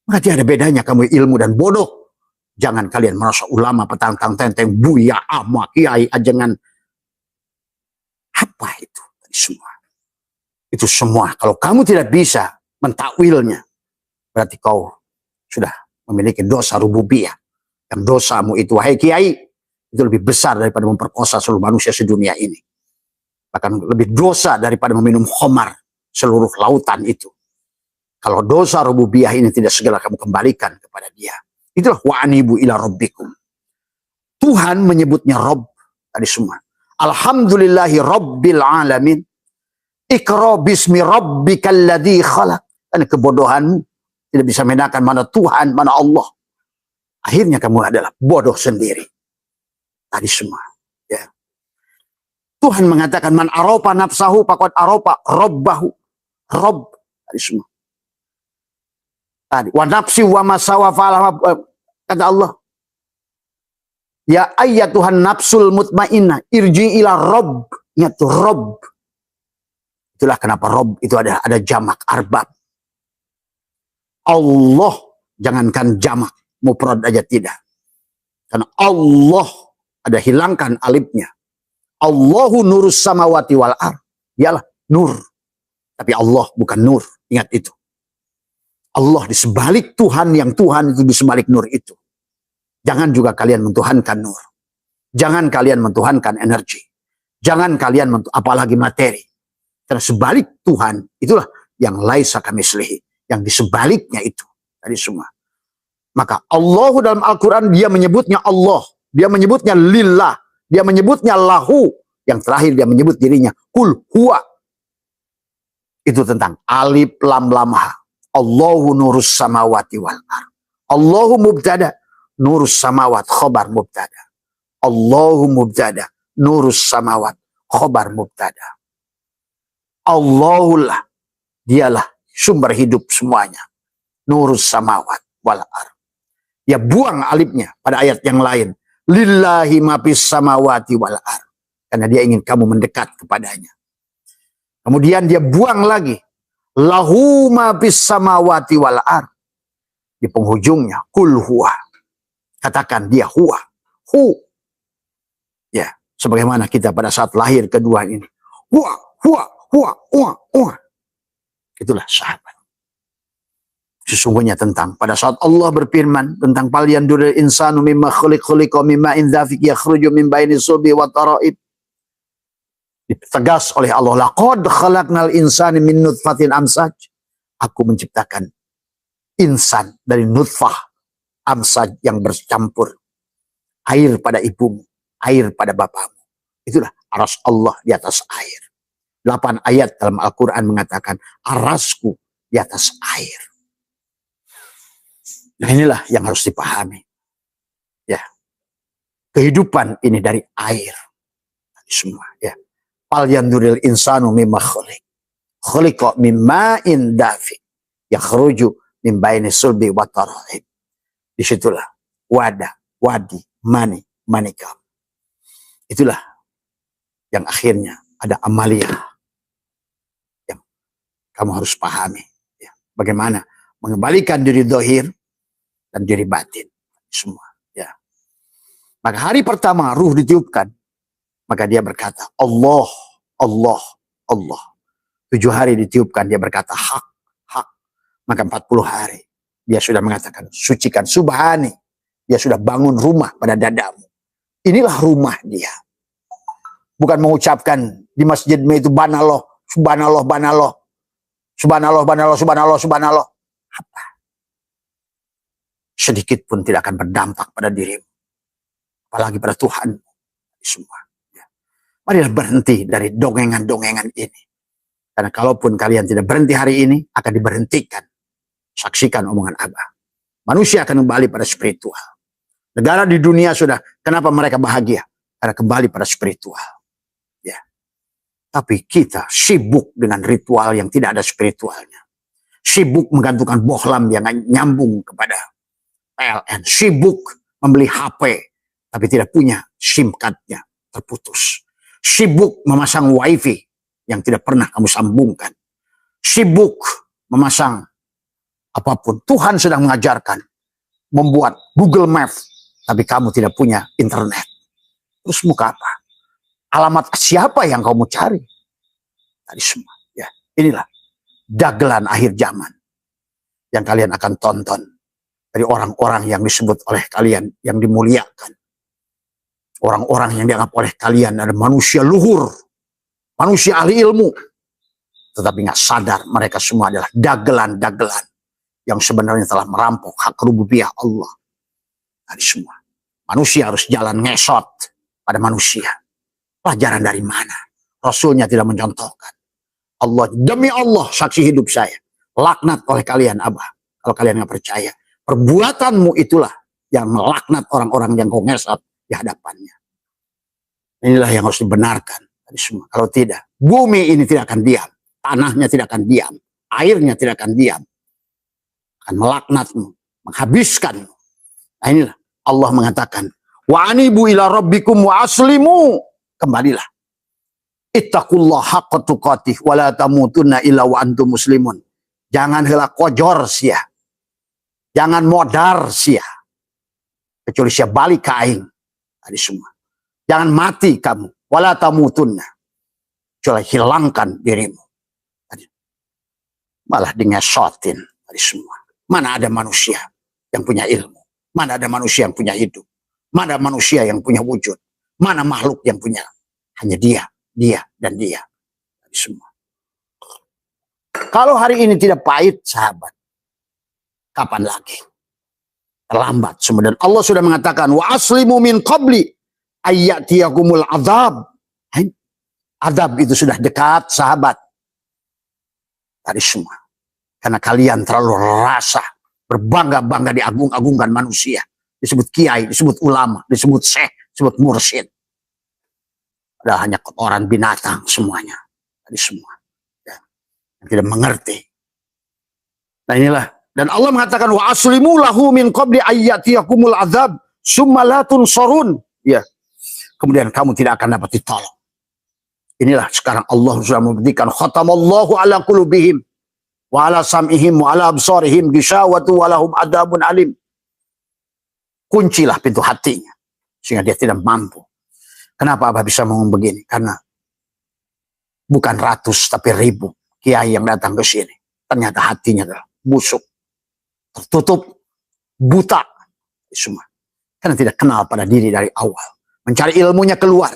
Maka tidak ada bedanya kamu ilmu dan bodoh. Jangan kalian merasa ulama, petantang, tenteng, buya, ama, kiai, ajengan. Apa itu? Semua. Itu semua. Kalau kamu tidak bisa mentakwilnya, berarti kau sudah memiliki dosa rububiyah. Yang dosamu itu, wahai kiai, itu lebih besar daripada memperkosa seluruh manusia sedunia ini. Bahkan lebih dosa daripada meminum khamar seluruh lautan itu. Kalau dosa rububiyah ini tidak segera kamu kembalikan kepada dia. Itulah wa anibu ila rabbikum. Tuhan menyebutnya Rabb tadi semua. Alhamdulillahi rabbil alamin. Iqra bismi rabbikal ladzi khalaq. Dan kebodohanmu tidak bisa membedakan mana Tuhan, mana Allah. Akhirnya kamu adalah bodoh sendiri. Tadi semua. Ya. Tuhan mengatakan man arafa nafsahu faqad arafa rabbahu. Rabb tadi semua. Tadi wa nafsi wa masawa fa'ala, kata Allah. Ya ayyatuhan nafsul mutmainnah irji ila rabb. Ingat tuh Rabb. Itulah kenapa Rabb itu ada jamak arbab. Allah jangankan jamak, mufrad aja tidak. Karena Allah ada hilangkan alifnya. Allahu nurus samawati wal ardh. Dialah nur. Tapi Allah bukan nur. Ingat itu. Allah di sebalik Tuhan yang Tuhan itu di sebalik nur itu. Jangan juga kalian mentuhankan nur. Jangan kalian mentuhankan energi. Jangan kalian apalagi materi. Karena sebalik Tuhan itulah yang laisa kamitslihi, yang di sebaliknya itu tadi semua. Maka Allah dalam Al-Quran dia menyebutnya Allah, dia menyebutnya lillah, dia menyebutnya lahu, yang terakhir dia menyebut dirinya kul huwa. Itu tentang alif lam lam ha. Allahu nurus samawati wal ardh. Allahu mubtada, nurus samawat khobar mubtada. Allahu mubtada, nurus samawat khobar mubtada. Allahullah, dialah sumber hidup semuanya. Nurus samawat wal ardh. Ya buang alifnya pada ayat yang lain. Lillahi ma fis samawati wal ardh. Karena dia ingin kamu mendekat kepadanya. Kemudian dia buang lagi. Lahu ma fis samawati wal ardh. Di penghujungnya kul huwa. Katakan dia huwa. Hu. Ya, sebagaimana kita pada saat lahir kedua ini. Huwa, huwa, huwa, huwa, huwa. Itulah sahabat. Sesungguhnya tentang pada saat Allah berfirman tentang falyanzuril insanu mimma khuliqa mimma in dzafiq yakhruju min baini sulbi wa tara'ib. Ditegas oleh Allah, laqad khalaqnal insana min nutfatin amsaj. Aku menciptakan insan dari nutfah amsaj yang bercampur air pada ibumu, air pada bapamu. Itulah aras Allah di atas air. 8 ayat dalam Al-Quran mengatakan arasku di atas air. Nah inilah yang harus dipahami. Ya, kehidupan ini dari air. Semua ya. Falyanzuril insanu mimma khuliqa mimma in dafiq yakhruju min baini sulbi wa tara'ib. Disitulah wadah, wadi, mani, manikam. Itulah yang akhirnya ada amaliyah yang kamu harus pahami. Ya. Bagaimana mengembalikan diri zahir dan diri batin semua. Ya. Maka hari pertama ruh ditiupkan. Maka dia berkata, Allah, Allah, Allah. 7 hari ditiupkan, dia berkata, hak, hak. Maka 40 hari, dia sudah mengatakan, sucikan, subhani. Dia sudah bangun rumah pada dadamu. Inilah rumah dia. Bukan mengucapkan di masjid itu, banallah, subhanallah, banallah. Subhanallah, banallah, subhanallah, subhanallah. Apa? Sedikit pun tidak akan berdampak pada dirimu. Apalagi pada Tuhan. Semua. Marilah berhenti dari dongengan-dongengan ini. Karena kalaupun kalian tidak berhenti hari ini, akan diberhentikan. Saksikan omongan Abah. Manusia akan kembali pada spiritual. Negara di dunia sudah, kenapa mereka bahagia? Karena kembali pada spiritual. Ya. Tapi kita sibuk dengan ritual yang tidak ada spiritualnya. Sibuk menggantungkan bohlam yang nyambung kepada PLN. Sibuk membeli HP, tapi tidak punya SIM card-nya, terputus. Sibuk memasang wifi yang tidak pernah kamu sambungkan. Sibuk memasang apapun. Tuhan sedang mengajarkan membuat Google Maps, tapi kamu tidak punya internet. Terus muka apa? Alamat siapa yang kamu cari? Tadi semua. Ya, inilah dagelan akhir zaman yang kalian akan tonton dari orang-orang yang disebut oleh kalian yang dimuliakan. Orang-orang yang dianggap oleh kalian adalah manusia luhur, manusia ahli ilmu. Tetapi nggak sadar mereka semua adalah dagelan-dagelan yang sebenarnya telah merampok hak rububiyah Allah. Tadi semua. Manusia harus jalan ngesot pada manusia. Pelajaran dari mana? Rasulnya tidak mencontohkan. Allah, demi Allah saksi hidup saya. Laknat oleh kalian, Abah. Kalau kalian nggak percaya. Perbuatanmu itulah yang melaknat orang-orang yang kau ngesot di hadapannya. Inilah yang harus dibenarkan. Tadi semua. Kalau tidak, bumi ini tidak akan diam. Tanahnya tidak akan diam. Airnya tidak akan diam. Akan melaknatmu. Menghabiskanmu. Nah inilah Allah mengatakan. Wa anibu ila rabbikum wa aslimu. Kembalilah. Ittaqullah haqqa tuqatih. Wa la tamutunna illa wa antum muslimun. Jangan heula kojor sia. Jangan modar sia. Kecuali sia balik ke aing. Tadi semua. Jangan mati kamu. Wala tamutunna. Kecuali hilangkan dirimu. Tadi. Malah dingesotin. Tadi semua. Mana ada manusia yang punya ilmu. Mana ada manusia yang punya hidup. Mana manusia yang punya wujud. Mana makhluk yang punya. Hanya dia, dia, dan dia. Tadi semua. Kalau hari ini tidak pahit, sahabat, kapan lagi? Terlambat semua. Dan Allah sudah mengatakan, wa aslimu min qabli ayyatiyakumul azab. Azab itu sudah dekat, sahabat. Tadi semua. Karena kalian terlalu rasa, berbangga-bangga diagung-agungkan manusia. Disebut kiai, disebut ulama, disebut syekh, disebut mursyid. Padahal hanya kotoran binatang semuanya. Tadi semua. Ya. Yang tidak mengerti. Nah inilah. Dan Allah mengatakan, wa aslimu lahu min qabli ayyatiyakumul azab summa la tunsurun. Ya. Kemudian kamu tidak akan dapat ditolong. Inilah sekarang Allah sudah membuktikan, khatamallahu ala qulubihim wa ala sam'ihim wa ala absarihim ghishawatu wa lahum adabun alim. Kuncilah pintu hatinya sehingga dia tidak mampu. Kenapa Abah bisa ngomong begini? Karena bukan ratus tapi ribu kiai yang datang ke sini. Ternyata hatinya adalah busuk, tertutup, buta semua. Karena tidak kenal pada diri dari awal. Mencari ilmunya keluar,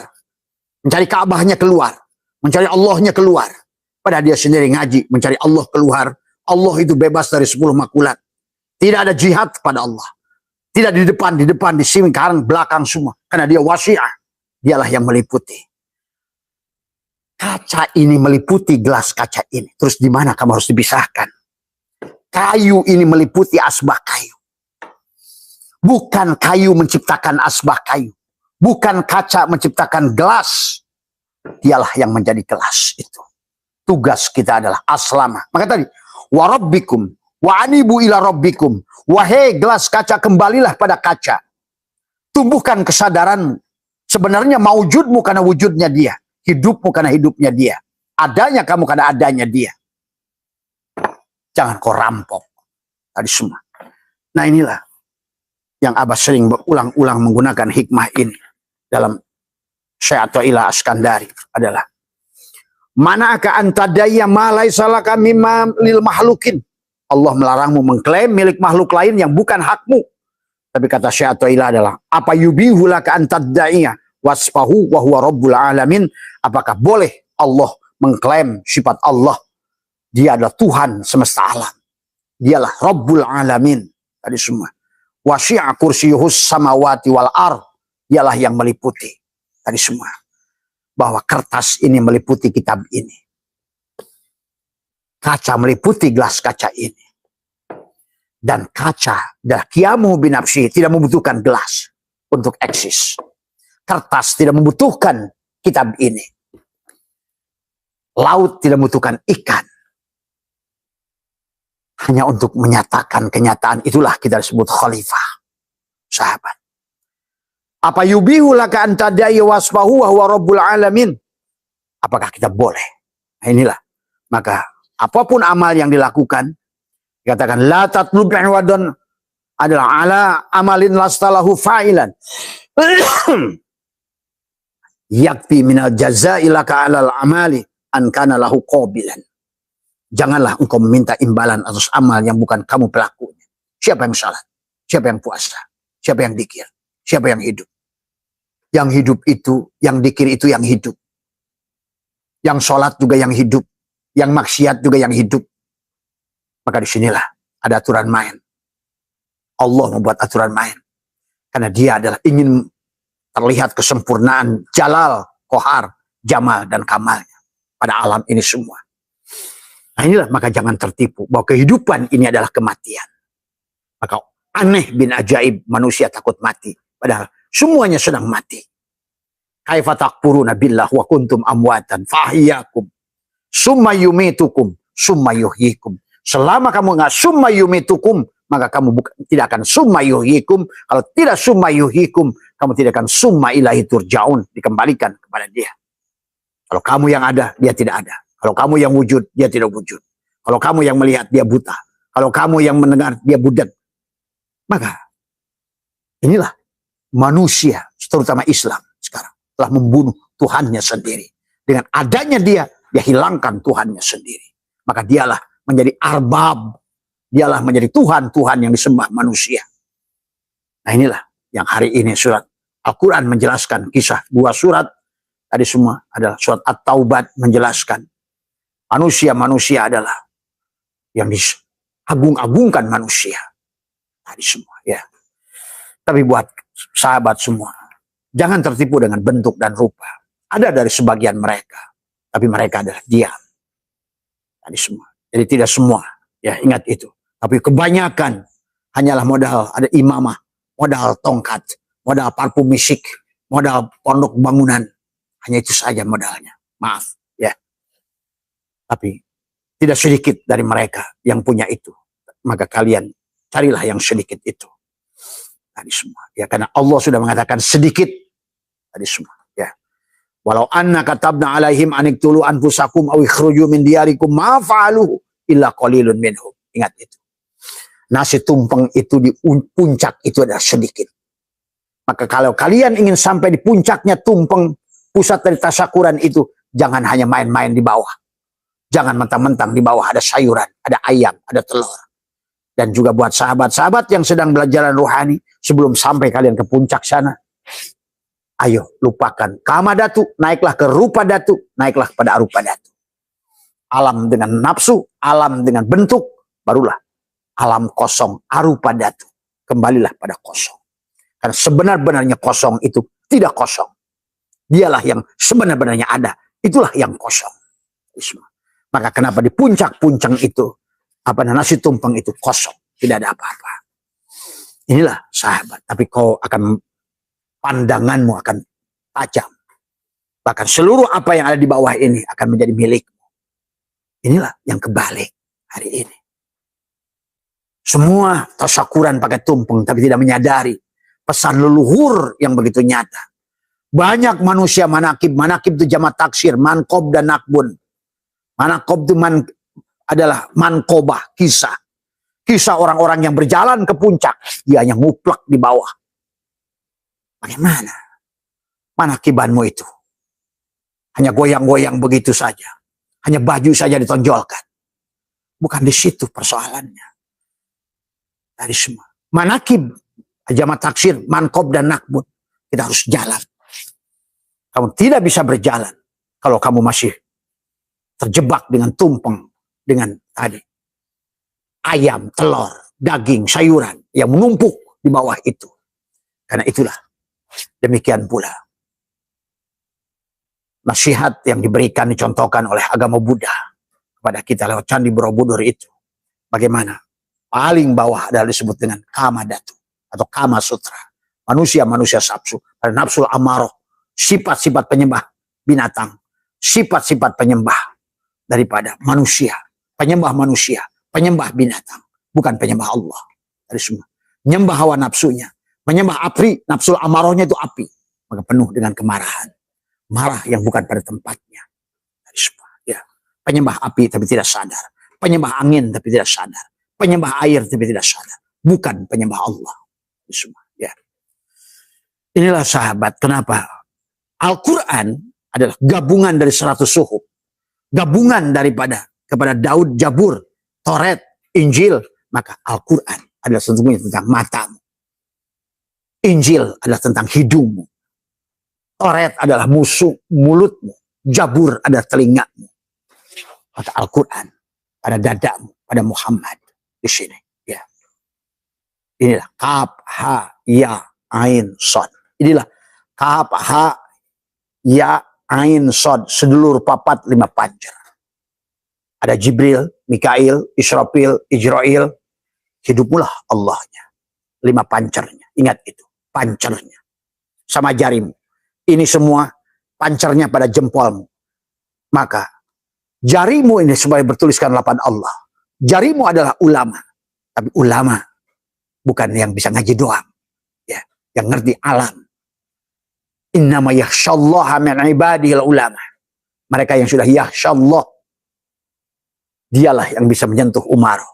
mencari Ka'bahnya keluar, mencari Allahnya keluar. Padahal dia sendiri ngaji, mencari Allah keluar. Allah itu bebas dari 10 makulat. Tidak ada jihad pada Allah. Tidak di depan, di sini, kanan, belakang semua. Karena dia wasi'ah. Dialah yang meliputi. Kaca ini meliputi gelas kaca ini. Terus di mana kamu harus dipisahkan? Kayu ini meliputi asbah kayu. Bukan kayu menciptakan asbah kayu. Bukan kaca menciptakan gelas. Dialah yang menjadi gelas itu. Tugas kita adalah aslama. Maka tadi, wa rabbikum, wa anibu ila rabbikum. Wahai gelas kaca, kembalilah pada kaca. Tumbuhkan kesadaranmu. Sebenarnya maujudmu karena wujudnya dia. Hidupmu karena hidupnya dia. Adanya kamu karena adanya dia. Jangan kau rampok. Tadi semua. Nah inilah yang Abah sering berulang-ulang menggunakan hikmah ini. Dalam Syekh Athaillah Askandari adalah, manakah antadaya ma laisa laka mimma lil mahlukin. Allah melarangmu mengklaim milik makhluk lain yang bukan hakmu. Tapi kata Syekh Athaillah adalah, apa yubihu laka antadaiya wasfahu wa huwa rabbul alamin. Apakah boleh Allah mengklaim sifat Allah? Dia adalah Tuhan semesta alam. Dialah Rabbul alamin. Tadi semua. Wasi'a kursiyuhus samawati wal ard. Dialah yang meliputi. Tadi semua. Bahwa kertas ini meliputi kitab ini. Kaca meliputi gelas kaca ini. Dan kaca adalah qiyamuhu binafsihi, tidak membutuhkan gelas untuk eksis. Kertas tidak membutuhkan kitab ini. Laut tidak membutuhkan ikan. Hanya untuk menyatakan kenyataan itulah kita disebut khalifah. Sahabat. Apa yubihu laka antadai wasfahu wa huwa rabbul alamin. Apakah kita boleh? Nah inilah. Maka apapun amal yang dilakukan, dikatakan la tatlub wadon adalah ala amalin lastalahu fa'ilan. Yakfi minal jazai laka alal amali an kana lahu qabilan. Janganlah engkau meminta imbalan atas amal yang bukan kamu pelakunya. Siapa yang salat? Siapa yang puasa? Siapa yang dzikir? Siapa yang hidup? Yang hidup itu, yang dzikir itu yang hidup. Yang sholat juga yang hidup. Yang maksiat juga yang hidup. Maka disinilah ada aturan main. Allah membuat aturan main. Karena dia adalah ingin terlihat kesempurnaan jalal, kohar, jamal, dan kamalnya pada alam ini semua. Nah inilah, maka jangan tertipu bahwa kehidupan ini adalah kematian. Maka aneh bin ajaib manusia takut mati. Padahal semuanya sedang mati. Kaifa takfuruna billah wa kuntum amwatan fahiyakum summa yumitukum summa yuhyikum. Selama kamu enggak summa yumitukum, maka kamu tidak akan summa yuhyikum. Kalau tidak summa yuhyikum, kamu tidak akan summa ilahi turja'un, dikembalikan kepada dia. Kalau kamu yang ada, dia tidak ada. Kalau kamu yang wujud, dia tidak wujud. Kalau kamu yang melihat, dia buta. Kalau kamu yang mendengar, dia budak. Maka inilah manusia, terutama Islam sekarang, telah membunuh Tuhannya sendiri. Dengan adanya dia hilangkan Tuhannya sendiri. Maka dialah menjadi arbab. Dialah menjadi Tuhan-Tuhan yang disembah manusia. Nah inilah yang hari ini surat Al-Quran menjelaskan kisah. 2 surat tadi semua adalah surat At-Taubat menjelaskan. Manusia-manusia adalah yang diagung-agungkan manusia. Tadi semua ya. Tapi buat sahabat semua, jangan tertipu dengan bentuk dan rupa. Ada dari sebagian mereka, tapi mereka adalah diam. Tadi semua. Jadi tidak semua, ya ingat itu. Tapi kebanyakan hanyalah modal ada imamah, modal tongkat, modal parfum misik, modal pondok bangunan. Hanya itu saja modalnya. Maaf, ya. Tapi tidak sedikit dari mereka yang punya itu. Maka kalian carilah yang sedikit itu. Tadi semua. Ya, karena Allah sudah mengatakan sedikit. Tadi semua. Ya. Walau anna katabna alaihim aniktulu anfusakum aw ikhruju min diyarikum ma fa'aluhu illa qalilun minhum. Ingat itu. Nasi tumpeng itu di puncak itu adalah sedikit. Maka kalau kalian ingin sampai di puncaknya tumpeng, pusat dari tasyakuran itu, jangan hanya main-main di bawah. Jangan mentang-mentang di bawah ada sayuran, ada ayam, ada telur. Dan juga buat sahabat-sahabat yang sedang belajar rohani, sebelum sampai kalian ke puncak sana, ayo lupakan kama datu, naiklah ke rupa datu, naiklah pada arupa datu. Alam dengan nafsu, alam dengan bentuk, barulah alam kosong, arupa datu. Kembalilah pada kosong. Karena sebenar-benarnya kosong itu tidak kosong. Dialah yang sebenar-benarnya ada. Itulah yang kosong. Maka kenapa di puncak-puncak itu, nasi tumpeng itu kosong. Tidak ada apa-apa. Inilah sahabat. Tapi kau akan, pandanganmu akan tajam. Bahkan seluruh apa yang ada di bawah ini akan menjadi milikmu. Inilah yang kebalik hari ini. Semua tasyakuran pakai tumpeng, tapi tidak menyadari pesan leluhur yang begitu nyata. Banyak manusia manakib itu jamak taksir, mankob dan nakbun. Manakob itu adalah mankobah, kisah. Kisah orang-orang yang berjalan ke puncak, dia hanya nguplak di bawah. Bagaimana manakibanmu itu? Hanya goyang-goyang begitu saja. Hanya baju saja ditonjolkan. Bukan di situ persoalannya. Dari semua. Manakib, jamak taksir, mankob dan nakbun. Kita harus jalan. Kamu tidak bisa berjalan kalau kamu masih terjebak dengan tumpeng, dengan tadi ayam, telur, daging, sayuran yang menumpuk di bawah itu. Karena itulah demikian pula nasihat yang diberikan, dicontohkan oleh agama Buddha kepada kita lewat Candi Borobudur itu. Bagaimana? Paling bawah adalah disebut dengan Kama Datu atau Kama Sutra. Manusia-manusia sapsu, ada nafsul amaroh, sifat-sifat penyembah binatang, sifat-sifat penyembah daripada manusia, penyembah binatang, bukan penyembah Allah. Dari semua. Menyembah hawa nafsunya, menyembah api, nafsul amarohnya itu api, maka penuh dengan kemarahan. Marah yang bukan pada tempatnya. Dari semua. Ya. Penyembah api tapi tidak sadar. Penyembah angin tapi tidak sadar. Penyembah air tapi tidak sadar. Bukan penyembah Allah. Dari semua. Ya. Inilah sahabat. Kenapa? Al-Quran adalah gabungan dari 100 suhuf. Gabungan daripada kepada Daud, Jabur, Toret, Injil. Maka Al-Quran adalah sesungguhnya tentang matamu. Injil adalah tentang hidungmu. Toret adalah musuh mulutmu. Jabur adalah telingamu. Maka Al-Quran pada dadamu, pada Muhammad di sini. Ya. Inilah kaf, ha, ya, ain, sod. Inilah kaf, ha, ya, ain, sod. Sedulur papat 5 pancer. Ada Jibril, Mikail, Israfil, Ijrail. Hidupmulah Allahnya. 5 pancernya. Ingat itu. Pancernya. Sama jarimu. Ini semua pancernya pada jempolmu. Maka jarimu ini supaya bertuliskan lapan Allah. Jarimu adalah ulama. Tapi ulama bukan yang bisa ngaji doang. Ya, yang ngerti alam. Innama yakhsyallaha min ibadihil ulama. Mereka yang sudah yakhsyallah. Dialah yang bisa menyentuh umaro.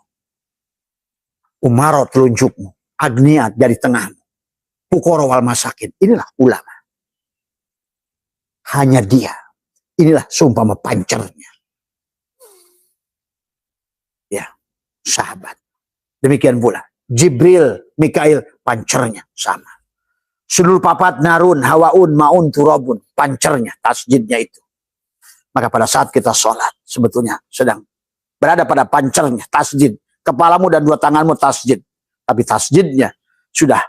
Umaro telunjukmu. Agniat dari tengahmu. Fukoro wal masakin. Inilah ulama. Hanya dia. Inilah sumpama pancernya. Ya, sahabat. Demikian pula. Jibril, Mikail, pancernya sama. Seluruh papat, narun, hawaun, maun, turabun. Pancernya, tasjidnya itu. Maka pada saat kita sholat, sebetulnya sedang berada pada pancernya, tasjid. Kepalamu dan dua tanganmu tasjid. Tapi tasjidnya sudah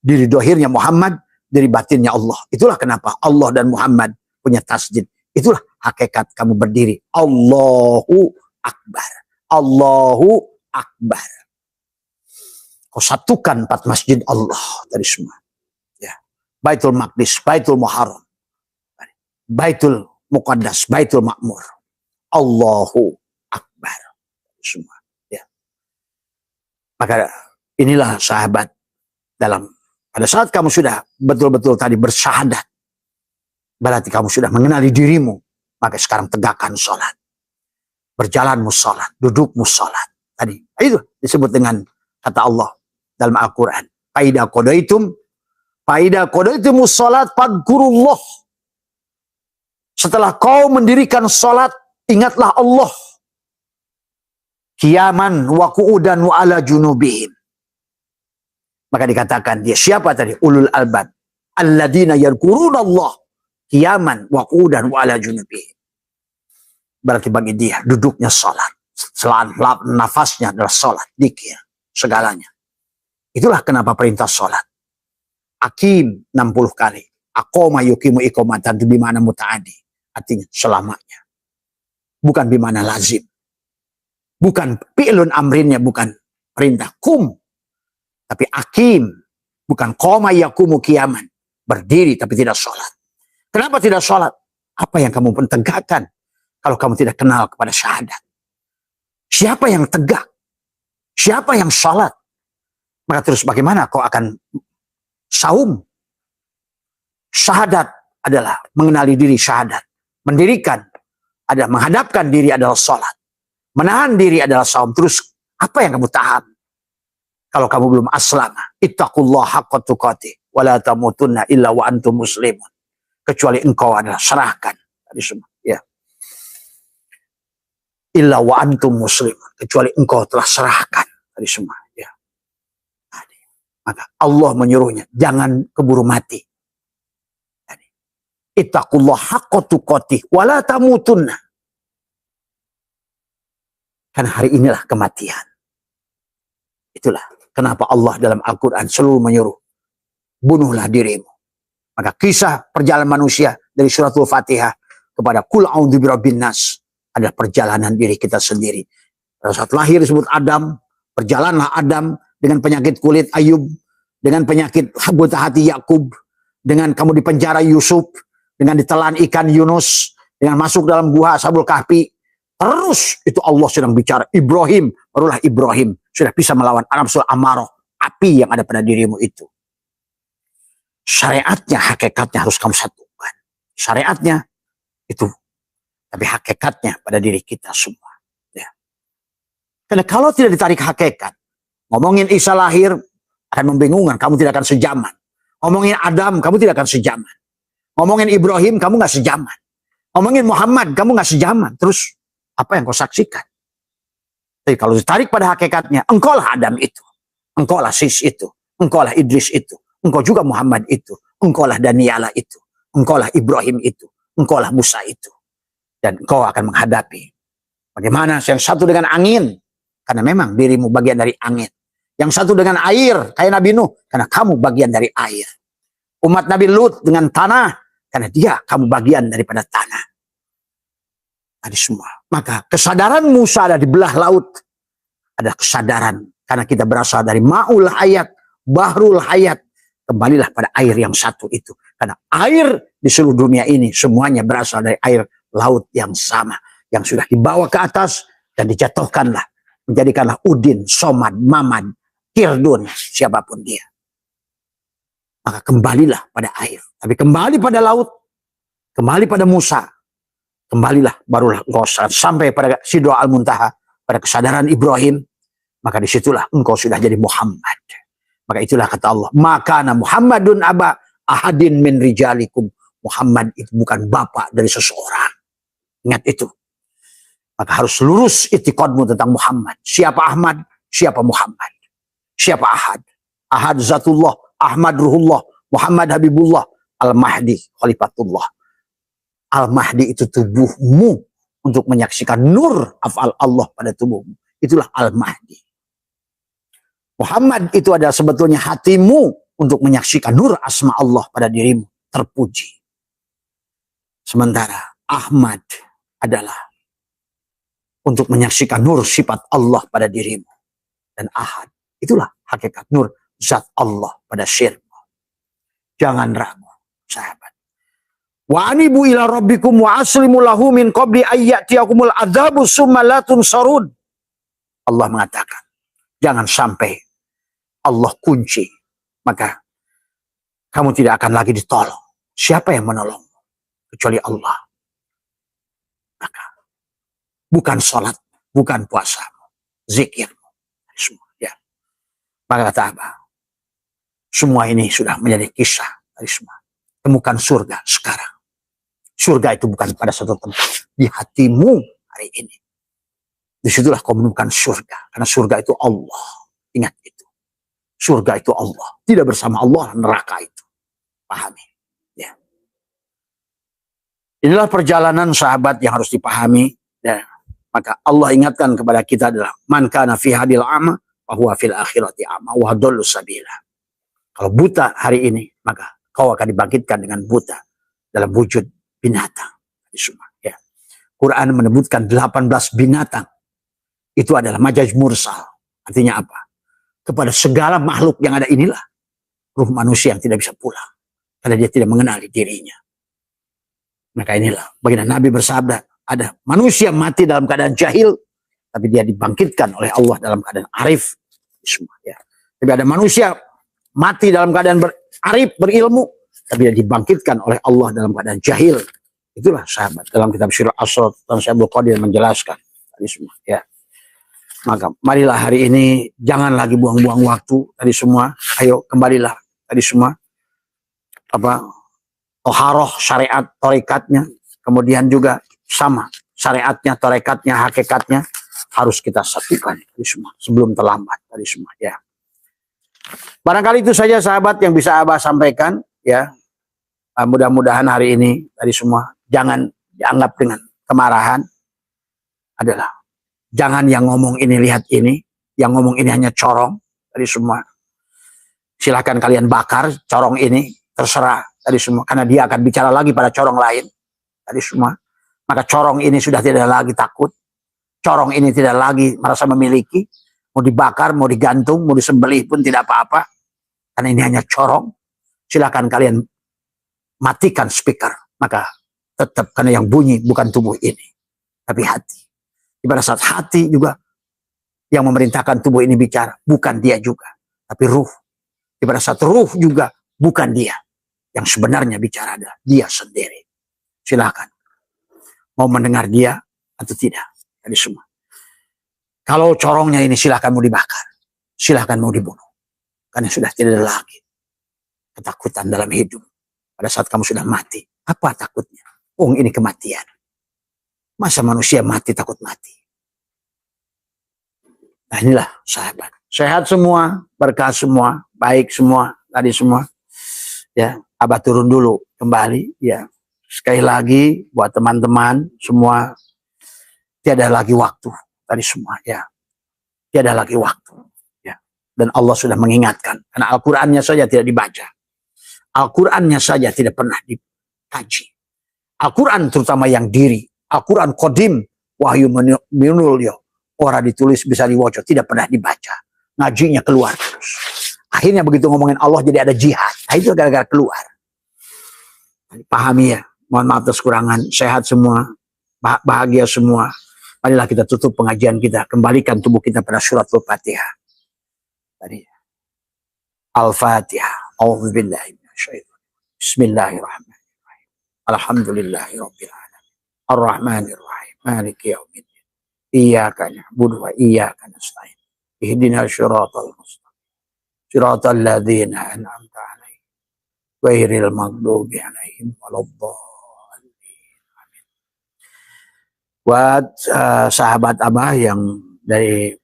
diri dohirnya Muhammad, dari batinnya Allah. Itulah kenapa Allah dan Muhammad punya tasjid. Itulah hakikat kamu berdiri. Allahu Akbar. Allahu Akbar. Kau satukan 4 masjid Allah dari semua. Ya. Baitul Maqdis, Baitul Muharram, Baitul Muqaddas, Baitul Ma'mur. Allahu Akbar. Semua. Ya. Maka inilah sahabat, pada saat kamu sudah betul-betul tadi bersyahadat, berarti kamu sudah mengenali dirimu. Maka sekarang tegakkan sholat. Berjalanmu sholat, dudukmu sholat. Tadi itu disebut dengan kata Allah dalam Al-Quran. Faida qadaitum sholat fadhkurullah. Setelah kau mendirikan sholat, ingatlah Allah. Qiyaman wa qu'udan wa ala junubihim. Maka dikatakan dia siapa tadi? Ulul albab. Alladzina yadhkuruna Allah qiyaman wa qu'udan wa ala junubihim. Berarti bagi dia duduknya sholat. Selain nafasnya adalah sholat. Dikir. Segalanya. Itulah kenapa perintah sholat. Akim 60 kali. Aqoma yukimu iqomatan itu bimana muta'adi. Artinya selamanya. Bukan bimana lazim. Bukan fi'lun amrinnya, bukan perintah. Kum. Tapi akim. Bukan qoma yakumu qiyaman. Berdiri tapi tidak sholat. Kenapa tidak sholat? Apa yang kamu tegakkan kalau kamu tidak kenal kepada syahadat? Siapa yang tegak? Siapa yang sholat? Maka terus bagaimana kau akan saum? Syahadat adalah mengenali diri syahadat. Mendirikan adalah menghadapkan diri adalah sholat. Menahan diri adalah saum. Terus apa yang kamu tahan? Kalau kamu belum aslama. Ittaqullah haqqa tuqatih. Wa la tamutunna illa wa antum muslimun. Kecuali engkau adalah serahkan. Tadi semua. Ya. Illa wa antum muslimun. Kecuali engkau telah serahkan. Tadi semua. Ya. Maka Allah menyuruhnya. Jangan keburu mati. Ittaqullah haqqa tuqatih. Wa la tamutunna. Karena hari inilah kematian. Itulah kenapa Allah dalam Al-Quran selalu menyuruh. Bunuhlah dirimu. Maka kisah perjalanan manusia dari suratul Fatihah kepada Qul a'udzu birabbin nas adalah perjalanan diri kita sendiri. Pada saat lahir disebut Adam, berjalanlah Adam dengan penyakit kulit Ayub, dengan penyakit buta hati Yakub, dengan kamu di penjara Yusuf, dengan ditelan ikan Yunus, dengan masuk dalam gua Ashabul Kahfi. Terus itu Allah sedang bicara. Ibrahim, barulah Ibrahim sudah bisa melawan nafsul amarah, api yang ada pada dirimu itu. Syariatnya, hakikatnya harus kamu satukan. Syariatnya itu, tapi hakikatnya pada diri kita semua. Ya. Karena kalau tidak ditarik hakikat, ngomongin Isa lahir akan membingungkan, kamu tidak akan sejaman. Ngomongin Adam, kamu tidak akan sejaman. Ngomongin Ibrahim, kamu nggak sejaman. Ngomongin Muhammad, kamu nggak sejaman. Terus apa yang kau saksikan? Tapi kalau ditarik pada hakikatnya, engkaulah Adam itu, engkaulah Sis itu, engkaulah Idris itu, engkau juga Muhammad itu, engkaulah Daniela itu, engkaulah Ibrahim itu, engkaulah Musa itu. Dan engkau akan menghadapi. Bagaimana yang satu dengan angin? Karena memang dirimu bagian dari angin. Yang satu dengan air, kayak Nabi Nuh, karena kamu bagian dari air. Umat Nabi Lut dengan tanah, karena dia kamu bagian daripada tanah. Tadi semua. Maka kesadaran Musa ada di belah laut. Ada kesadaran. Karena kita berasal dari ma'ul hayat, bahrul hayat. Kembalilah pada air yang satu itu. Karena air di seluruh dunia ini semuanya berasal dari air laut yang sama. Yang sudah dibawa ke atas dan dijatuhkanlah. Menjadikanlah Udin, Somad, Mamad, Kirdun, siapapun dia. Maka kembalilah pada air. Tapi kembali pada laut. Kembali pada Musa. Kembalilah barulah engkau sampai pada Sidra Al-Muntaha, pada kesadaran Ibrahim, maka disitulah engkau sudah jadi Muhammad. Maka itulah kata Allah, makana Muhammadun aba ahadin min rijalikum. Muhammad itu bukan bapak dari seseorang. Ingat itu. Maka harus lurus itikadmu tentang Muhammad. Siapa Ahmad? Siapa Muhammad? Siapa Ahad? Ahad Zatullah, Ahmad Ruhullah, Muhammad Habibullah, Al-Mahdi Khalifatullah. Al-Mahdi itu tubuhmu, untuk menyaksikan nur af'al Allah pada tubuhmu. Itulah Al-Mahdi. Muhammad itu adalah sebetulnya hatimu untuk menyaksikan nur asma Allah pada dirimu. Terpuji. Sementara Ahmad adalah untuk menyaksikan nur sifat Allah pada dirimu. Dan Ahad, itulah hakikat nur zat Allah pada syirmu. Jangan ragu, sahabat. Wa anibu ila rabbikum wa aslimu lahu min qabli ayyatiyakumul adzabu summa la tunsarun. Allah mengatakan, jangan sampai Allah kunci, maka kamu tidak akan lagi ditolong. Siapa yang menolong? Kecuali Allah. Maka bukan sholat, bukan puasamu, zikirmu, semua. Ya. Maka kata Abah, semua ini sudah menjadi kisah dari semua. Temukan surga sekarang. Surga itu bukan pada satu tempat, di hatimu hari ini. Disitulah kau menemukan surga, karena surga itu Allah. Ingat itu. Surga itu Allah. Tidak bersama Allah neraka itu. Pahami. Ya. Inilah perjalanan sahabat yang harus dipahami. Ya. Maka Allah ingatkan kepada kita adalah man kana fi hadil ama bahwa fil akhirati ama wa dhallu sabila. Kalau buta hari ini, maka kau akan dibangkitkan dengan buta dalam wujud binatang. Ya. Quran menyebutkan 18 binatang. Itu adalah majaz mursal. Artinya apa? Kepada segala makhluk yang ada inilah ruh manusia yang tidak bisa pulang. Karena dia tidak mengenali dirinya. Maka inilah baginda Nabi bersabda, ada manusia mati dalam keadaan jahil, tapi dia dibangkitkan oleh Allah dalam keadaan arif. Ya. Tapi ada manusia mati dalam keadaan arif, berilmu, tapi dia dibangkitkan oleh Allah dalam keadaan jahil. Itulah sahabat. Dalam kitab Syirah Asrat, dan Syaikhul Qadir menjelaskan. Tadi semua. Ya. Maka marilah hari ini jangan lagi buang-buang waktu tadi semua. Ayo kembalilah tadi semua. Toharoh syariat torikatnya. Kemudian juga sama syariatnya, torikatnya, hakikatnya harus kita satukan tadi semua sebelum terlambat tadi semua. Ya. Barangkali itu saja sahabat yang bisa Abah sampaikan. Ya. Mudah-mudahan hari ini tadi semua jangan dianggap dengan kemarahan. Adalah jangan yang ngomong ini lihat ini, yang ngomong ini hanya corong tadi semua. Silakan kalian bakar corong ini, terserah tadi semua, karena dia akan bicara lagi pada corong lain tadi semua. Maka corong ini sudah tidak lagi takut, corong ini tidak lagi merasa memiliki, mau dibakar, mau digantung, mau disembelih pun tidak apa-apa, karena ini hanya corong. Silakan kalian matikan speaker, maka tetap karena yang bunyi bukan tubuh ini, tapi hati. Pada saat hati juga yang memerintahkan tubuh ini bicara, bukan dia juga, tapi ruh. Pada saat ruh juga bukan dia, yang sebenarnya bicara adalah dia sendiri. Silakan mau mendengar dia atau tidak, tadi semua. Kalau corongnya ini silakan mau dibakar, silakan mau dibunuh, karena sudah tidak ada lagi ketakutan dalam hidup. Pada saat kamu sudah mati, apa takutnya? Oh, ini kematian. Masa manusia mati takut mati? Nah inilah sahabat. Sehat semua, berkah semua, baik semua, tadi semua. Ya, Abah turun dulu kembali. Ya, sekali lagi buat teman-teman semua, tiada lagi waktu tadi semua. Ya, tiada lagi waktu. Ya, dan Allah sudah mengingatkan. Karena Al-Qurannya saja tidak dibaca. Al-Qurannya saja tidak pernah dikaji. Al-Quran terutama yang diri. Al-Quran Qadim, Wahyu Minulyo, orang ditulis bisa diwocok, tidak pernah dibaca. Ngajinya keluar terus. Akhirnya begitu ngomongin Allah jadi ada jihad. Nah, itu gara-gara keluar. Pahami ya, mohon maaf atas kurangan. Sehat semua, bahagia semua. Marilah kita tutup pengajian kita, kembalikan tubuh kita pada surat Al-Fatihah. Tadi Al-Fatihah. A'udzubillahi minasyaitonir rajim. Bismillahirrahmanirrahim. Alhamdulillahirabbil alamin. Ar-Rahmanirrahim. Maliki yaumiddin. Iyyaka na'budu wa iyyaka nasta'in. Ihdinas siratal mustaqim. Siratal ladzina an'amta 'alaihim ghairil maghdubi 'alaihim waladdallin. Amin. Buat sahabat Abah yang dari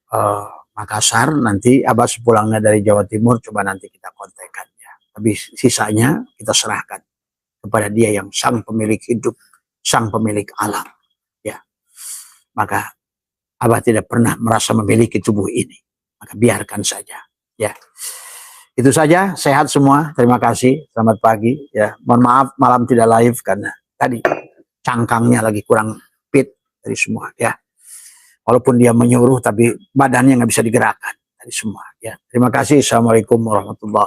Makassar, nanti Abah sepulangnya dari Jawa Timur, coba nanti kita kontekan ya. Tapi sisanya kita serahkan kepada dia yang sang pemilik hidup, sang pemilik alam. Ya. maka Abah tidak pernah merasa memiliki tubuh ini. Maka biarkan saja. Ya, itu saja. Sehat semua. Terima kasih. Selamat pagi. Ya, mohon maaf malam tidak live karena tadi cangkangnya lagi kurang fit dari semua. Ya, walaupun dia menyuruh tapi badannya nggak bisa digerakkan dari semua. Ya, terima kasih. Assalamualaikum warahmatullahi wabarakatuh.